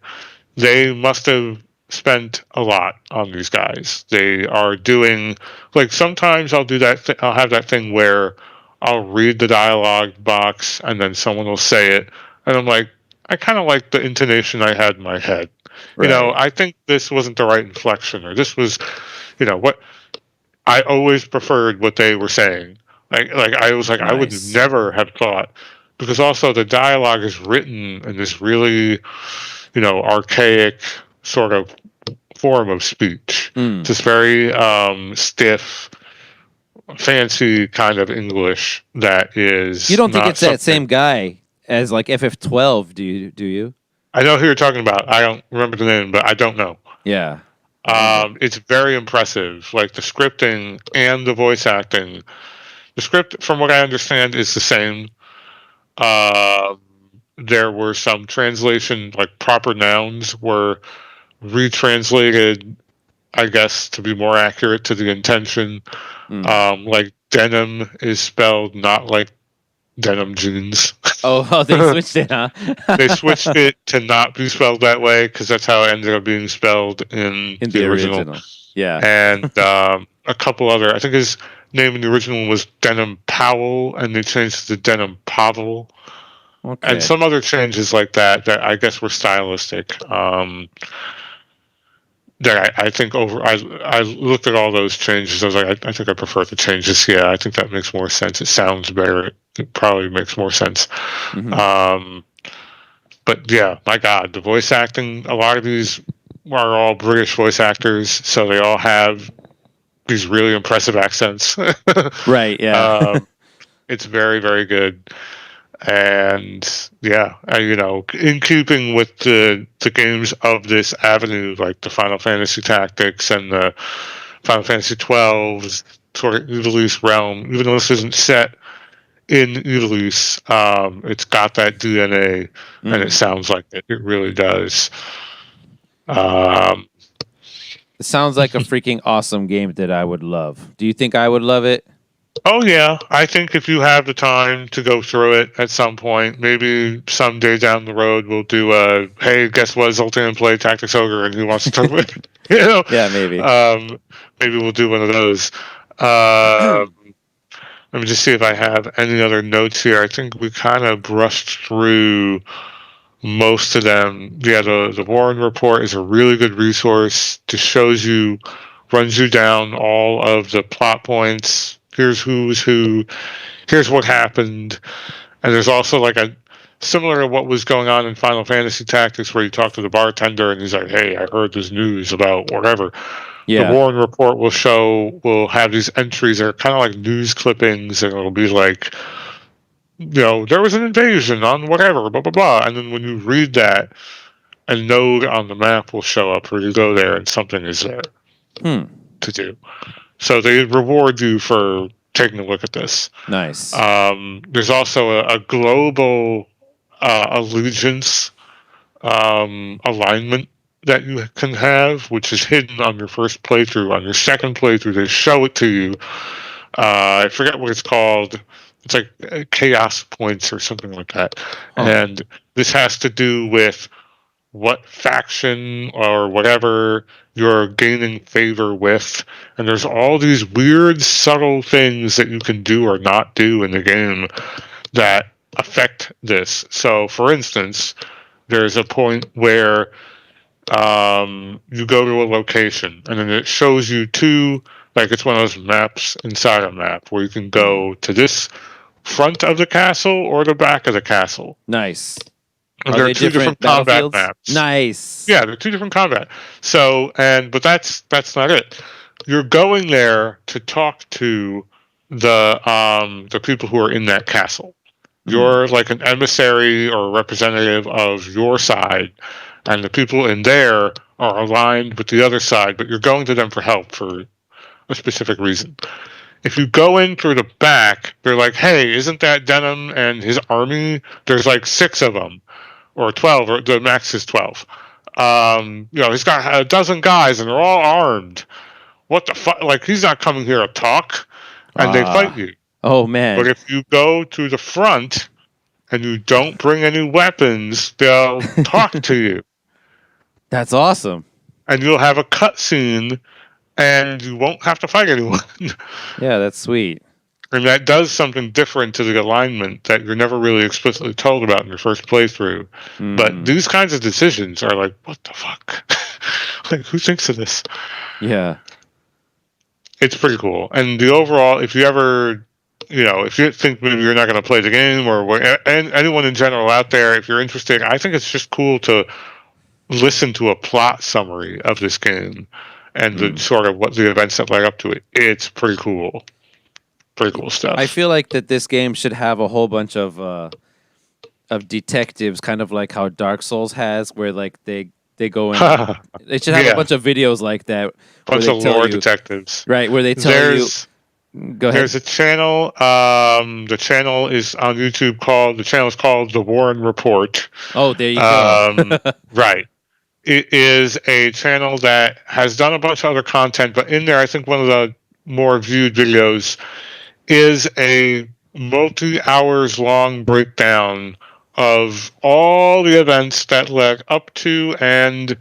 They must have spent a lot on these guys. They are doing, like, sometimes I'll do that. I'll have that thing where I'll read the dialogue box and then someone will say it. And I'm like, I kind of like the intonation I had in my head. Right. I think this wasn't the right inflection, or this was, what I always preferred what they were saying. Like I was like, nice. I would never have thought, because also the dialogue is written in this really, archaic sort of form of speech. Just very stiff, fancy kind of English that is. You don't think it's that same guy as like FF12, do you? I know who you're talking about. I don't remember the name, but I don't know. Yeah. It's very impressive. Like the scripting and the voice acting. The script, from what I understand, is the same. There were some translation, like proper nouns were retranslated, I guess, to be more accurate to the intention. Like denim is spelled not like denim jeans. Oh, they switched it, huh? They switched it to not be spelled that way because that's how it ended up being spelled in the original. Yeah. And a couple other, I think his name in the original was Denim Powell, and they changed it to Denim Pavel. Okay. And some other changes like that I guess were stylistic. That I think I looked at all those changes. I was like, I think I prefer the changes. Yeah, I think that makes more sense. It sounds better. It probably makes more sense. Mm-hmm. But yeah, my God, the voice acting. A lot of these are all British voice actors, so they all have these really impressive accents. Right. Yeah. It's very, very good. And yeah, in keeping with the games of this avenue, like the Final Fantasy Tactics and the Final Fantasy 12's sort of Ydalus realm, even though this isn't set in Ydalus, it's got that DNA, and it sounds like it. It really does. It sounds like a freaking awesome game that I would love. Do you think I would love it? Oh, yeah. I think if you have the time to go through it at some point, maybe someday down the road, we'll do a, hey, guess what? Zoltan played Tactics Ogre and who wants to talk about it? Yeah, maybe. Maybe we'll do one of those. Let me just see if I have any other notes here. I think we kind of brushed through most of them. Yeah, the Warren Report is a really good resource. Just runs you down all of the plot points. Here's who's who. Here's what happened. And there's also like a similar to what was going on in Final Fantasy Tactics, where you talk to the bartender and he's like, "Hey, I heard this news about whatever." Yeah. The Warren Report will have these entries that are kind of like news clippings, and it'll be like, there was an invasion on whatever, blah blah blah. And then when you read that, a node on the map will show up where you go there, and something is there to do. So they reward you for taking a look at this. Nice. There's also a global allegiance alignment that you can have, which is hidden on your first playthrough. On your second playthrough, they show it to you. I forget what it's called. It's like chaos points or something like that. Oh. And this has to do with what faction or whatever you're gaining favor with. And there's all these weird, subtle things that you can do or not do in the game that affect this. So, for instance, there's a point where you go to a location, and then it shows you it's one of those maps inside a map where you can go to this front of the castle or the back of the castle. Nice. And there are two different combat maps. Nice. Yeah, they're two different combat. So, but that's not it. You're going there to talk to the people who are in that castle. You're like an emissary or a representative of your side, and the people in there are aligned with the other side, but you're going to them for help for a specific reason. If you go in through the back, they're like, hey, isn't that Denim and his army? There's like 6 of them, or 12, or the max is 12. He's got a dozen guys and they're all armed. What the fuck? Like, he's not coming here to talk. And they fight you. Oh, man. But if you go to the front and you don't bring any weapons, they'll talk to you. That's awesome. And you'll have a cutscene and you won't have to fight anyone. Yeah, that's sweet. And that does something different to the alignment that you're never really explicitly told about in your first playthrough. But these kinds of decisions are like, what the fuck? Like, who thinks of this? Yeah. It's pretty cool. And the overall, if you ever, if you think maybe you're not going to play the game, and anyone in general out there, if you're interested, I think it's just cool to listen to a plot summary of this game and the sort of what the events that led up to it. It's pretty cool. Pretty cool stuff. I feel like that this game should have a whole bunch of detectives, kind of like how Dark Souls has, where like they go in. They should have a bunch of videos like that. Bunch of lore detectives. Right, where they tell you. Go ahead. There's a channel. The channel is on YouTube the channel is called The Warren Report. Oh, there you go. Right. It is a channel that has done a bunch of other content, but in there, I think one of the more viewed videos is a multi-hours long breakdown of all the events that led up to and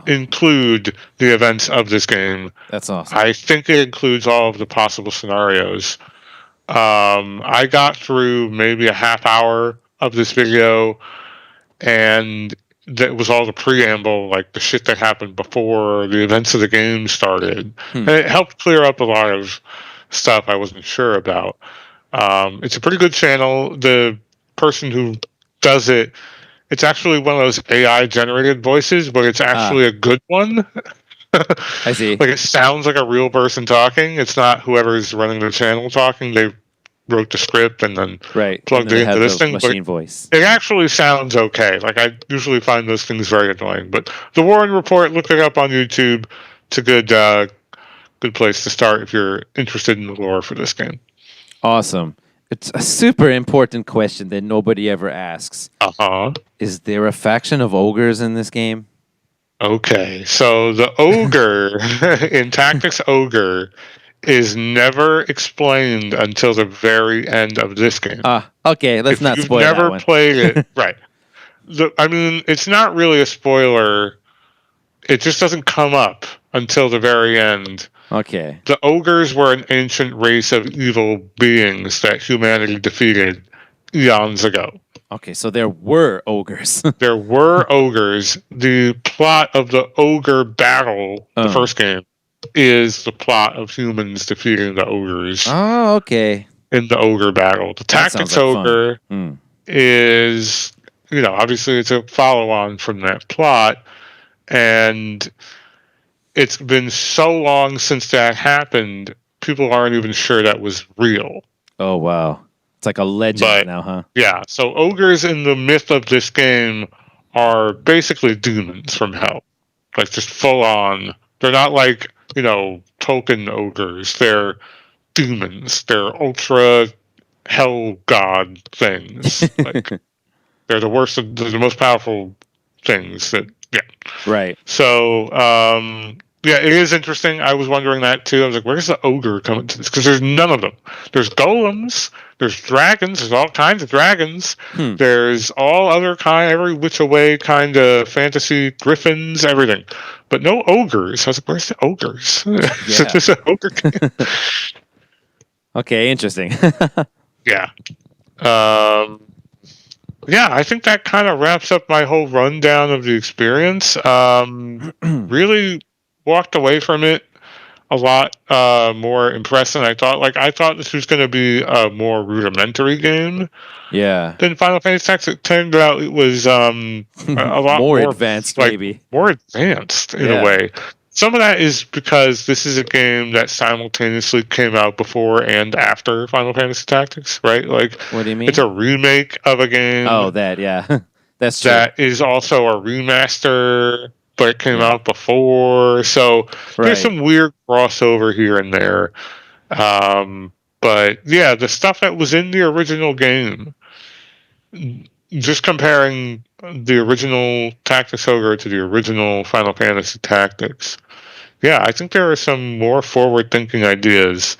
include the events of this game. That's awesome. I think it includes all of the possible scenarios. I got through maybe a half hour of this video, and that was all the preamble, like the shit that happened before the events of the game started. And it helped clear up a lot of stuff I wasn't sure about. It's a pretty good channel. The person who does it, it's actually one of those AI generated voices, but it's actually a good one. I see. Like, it sounds like a real person talking. It's not whoever's running the channel talking. They wrote the script and then plugged it into this thing. Machine voice. It actually sounds okay. Like, I usually find those things very annoying. But the Warren Report, look it up on YouTube. It's a good place to start if you're interested in the lore for this game. Awesome. It's a super important question that nobody ever asks. Is there a faction of ogres in this game? Okay, so the ogre in Tactics Ogre is never explained until the very end of this game. Okay, let's not spoil that one. If you've never played it, right. It's not really a spoiler. It just doesn't come up until the very end. Okay. The ogres were an ancient race of evil beings that humanity defeated eons ago. Okay, so there were ogres. There were ogres. The plot of the ogre battle, the first game, is the plot of humans defeating the ogres. Oh, okay. In the ogre battle. The Tactics Ogre is, obviously it's a follow-on from that plot, and it's been so long since that happened, people aren't even sure that was real. Oh, wow. It's like a legend now, huh? Yeah, so ogres in the myth of this game are basically demons from hell. Like, just full on. They're not like, Tolkien ogres. They're demons. They're ultra hell god things. Like, they're the worst, they're the most powerful things that, Right. So, it is interesting. I was wondering that too. I was like, where's the ogre coming to this? Because there's none of them. There's golems, there's dragons, there's all kinds of dragons. There's all other every which away kind of fantasy, griffins, everything. But no ogres. I was like, where's the ogres? Is this an ogre game? Okay, interesting. Yeah. I think that kind of wraps up my whole rundown of the experience. Really walked away from it a lot more impressed than I thought. Like, I thought this was going to be a more rudimentary game. Yeah. Than Final Fantasy Tactics. It turned out it was a lot more advanced, like, maybe. More advanced in a way. Some of that is because this is a game that simultaneously came out before and after Final Fantasy Tactics, right? Like, what do you mean? It's a remake of a game. Oh, yeah. That's true. That is also a remaster, but it came out before. So there's some weird crossover here and there. But yeah, the stuff that was in the original game, just comparing the original Tactics Ogre to the original Final Fantasy Tactics, yeah, I think there are some more forward-thinking ideas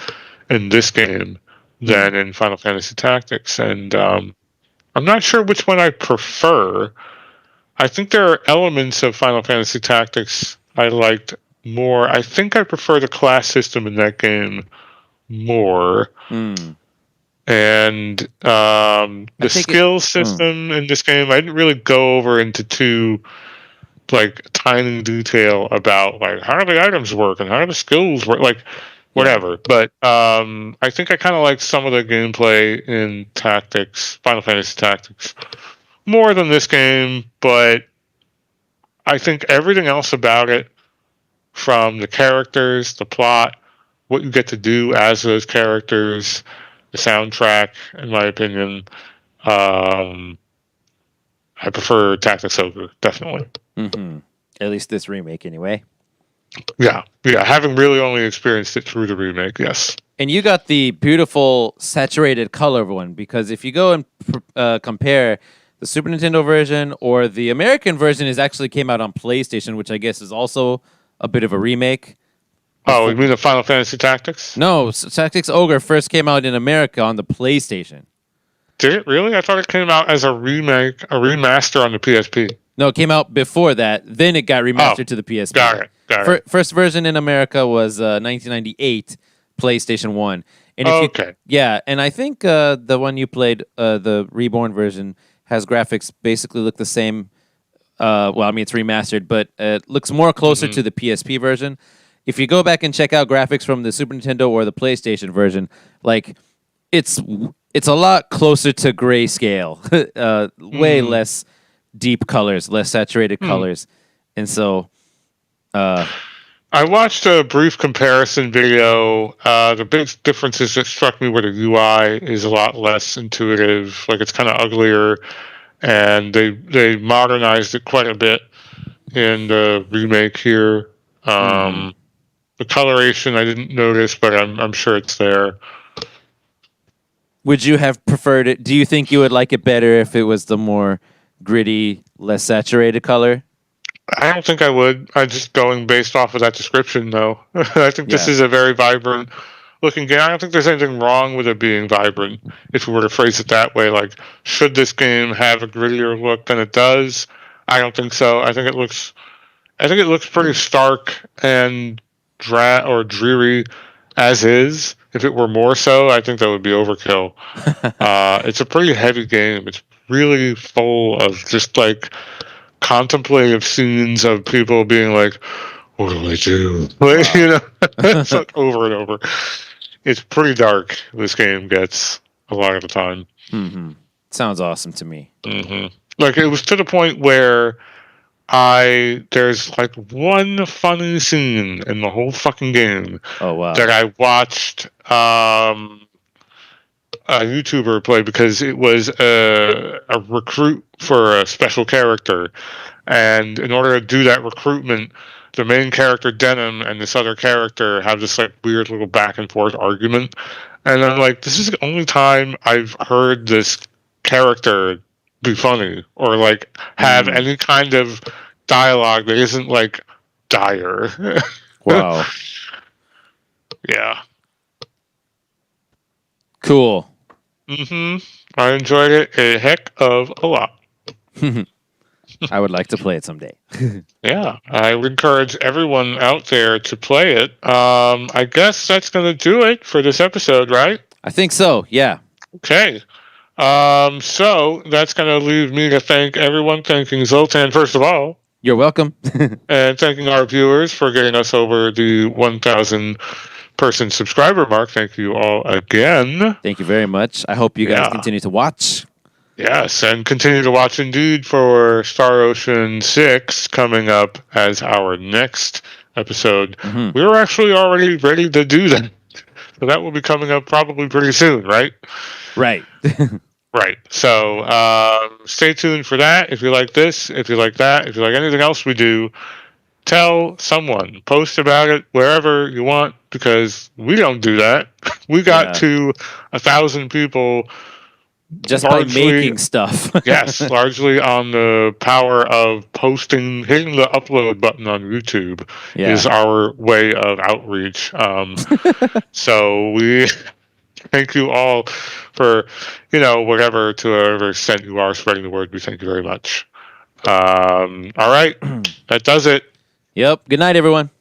in this game than in Final Fantasy Tactics. And I'm not sure which one I prefer. I think there are elements of Final Fantasy Tactics I liked more. I think I prefer the class system in that game more. And the skill system in this game, I didn't really go over into too tiny detail about how do the items work and how do the skills work, whatever. But I think I kind of like some of the gameplay in Tactics, Final Fantasy Tactics, more than this game. But I think everything else about it, from the characters, the plot, what you get to do as those characters, the soundtrack, in my opinion, I prefer Tactics Ogre, definitely. At least this remake, anyway. Yeah. Having really only experienced it through the remake, yes. And you got the beautiful saturated color one, because if you go and compare the Super Nintendo version or the American version, actually came out on PlayStation, which I guess is also a bit of a remake. Oh, you mean the Final Fantasy Tactics? No, Tactics Ogre first came out in America on the PlayStation. Did it really? I thought it came out as a remake, a remaster on the PSP. No, it came out before that. Then it got remastered to the PSP. Got it. First version in America was 1998 PlayStation 1. And okay. And I think the one you played, the Reborn version, has graphics basically look the same. It's remastered, but it looks more closer to the PSP version. If you go back and check out graphics from the Super Nintendo or the PlayStation version, it's a lot closer to grayscale, way less deep colors, less saturated colors. And so I watched a brief comparison video. The big differences that struck me were the UI is a lot less intuitive. It's kind of uglier, and they modernized it quite a bit in the remake here. The coloration I didn't notice, but I'm sure it's there. Would you have preferred it? Do you think you would like it better if it was the more gritty, less saturated color? I don't think I would. I'm just going based off of that description, though. I think this is a very vibrant looking game. I don't think there's anything wrong with it being vibrant, if we were to phrase it that way. Should this game have a grittier look than it does? I don't think so. I think it looks pretty stark and dreary as is. If it were more so, I think that would be overkill. It's a pretty heavy game. It's really full of just contemplative scenes of people being like, what do I do? It's over and over. It's pretty dark, this game gets a lot of the time. Sounds awesome to me. It was to the point where there's one funny scene in the whole fucking game that I watched a YouTuber play, because it was a recruit for a special character, and in order to do that recruitment, the main character Denim and this other character have this weird little back and forth argument, and I'm like, this is the only time I've heard this character be funny or have any kind of dialogue that isn't dire. Wow. Yeah. Cool. I enjoyed it a heck of a lot. I would like to play it someday. Yeah, I would encourage everyone out there to play it. I guess that's going to do it for this episode, right? I think so, yeah. Okay. So that's going to leave me to thank everyone. Thanking Zoltan, first of all. You're welcome. And thanking our viewers for getting us over the 1,000 person subscriber mark. Thank you all again. Thank you very much. I hope you guys continue to watch. Yes, and continue to watch indeed for Star Ocean 6 coming up as our next episode. We were actually already ready to do that. So that will be coming up probably pretty soon, right? Right. Right. So stay tuned for that. If you like this, if you like that, if you like anything else we do, tell someone. Post about it wherever you want, because we don't do that. We got to 1,000 people just largely, by making stuff. Yes, largely on the power of posting, hitting the upload button on YouTube is our way of outreach. So we thank you all for, whatever, to whatever extent you are spreading the word. We thank you very much. All right, that does it. Yep. Good night, everyone.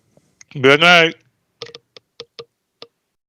Good night.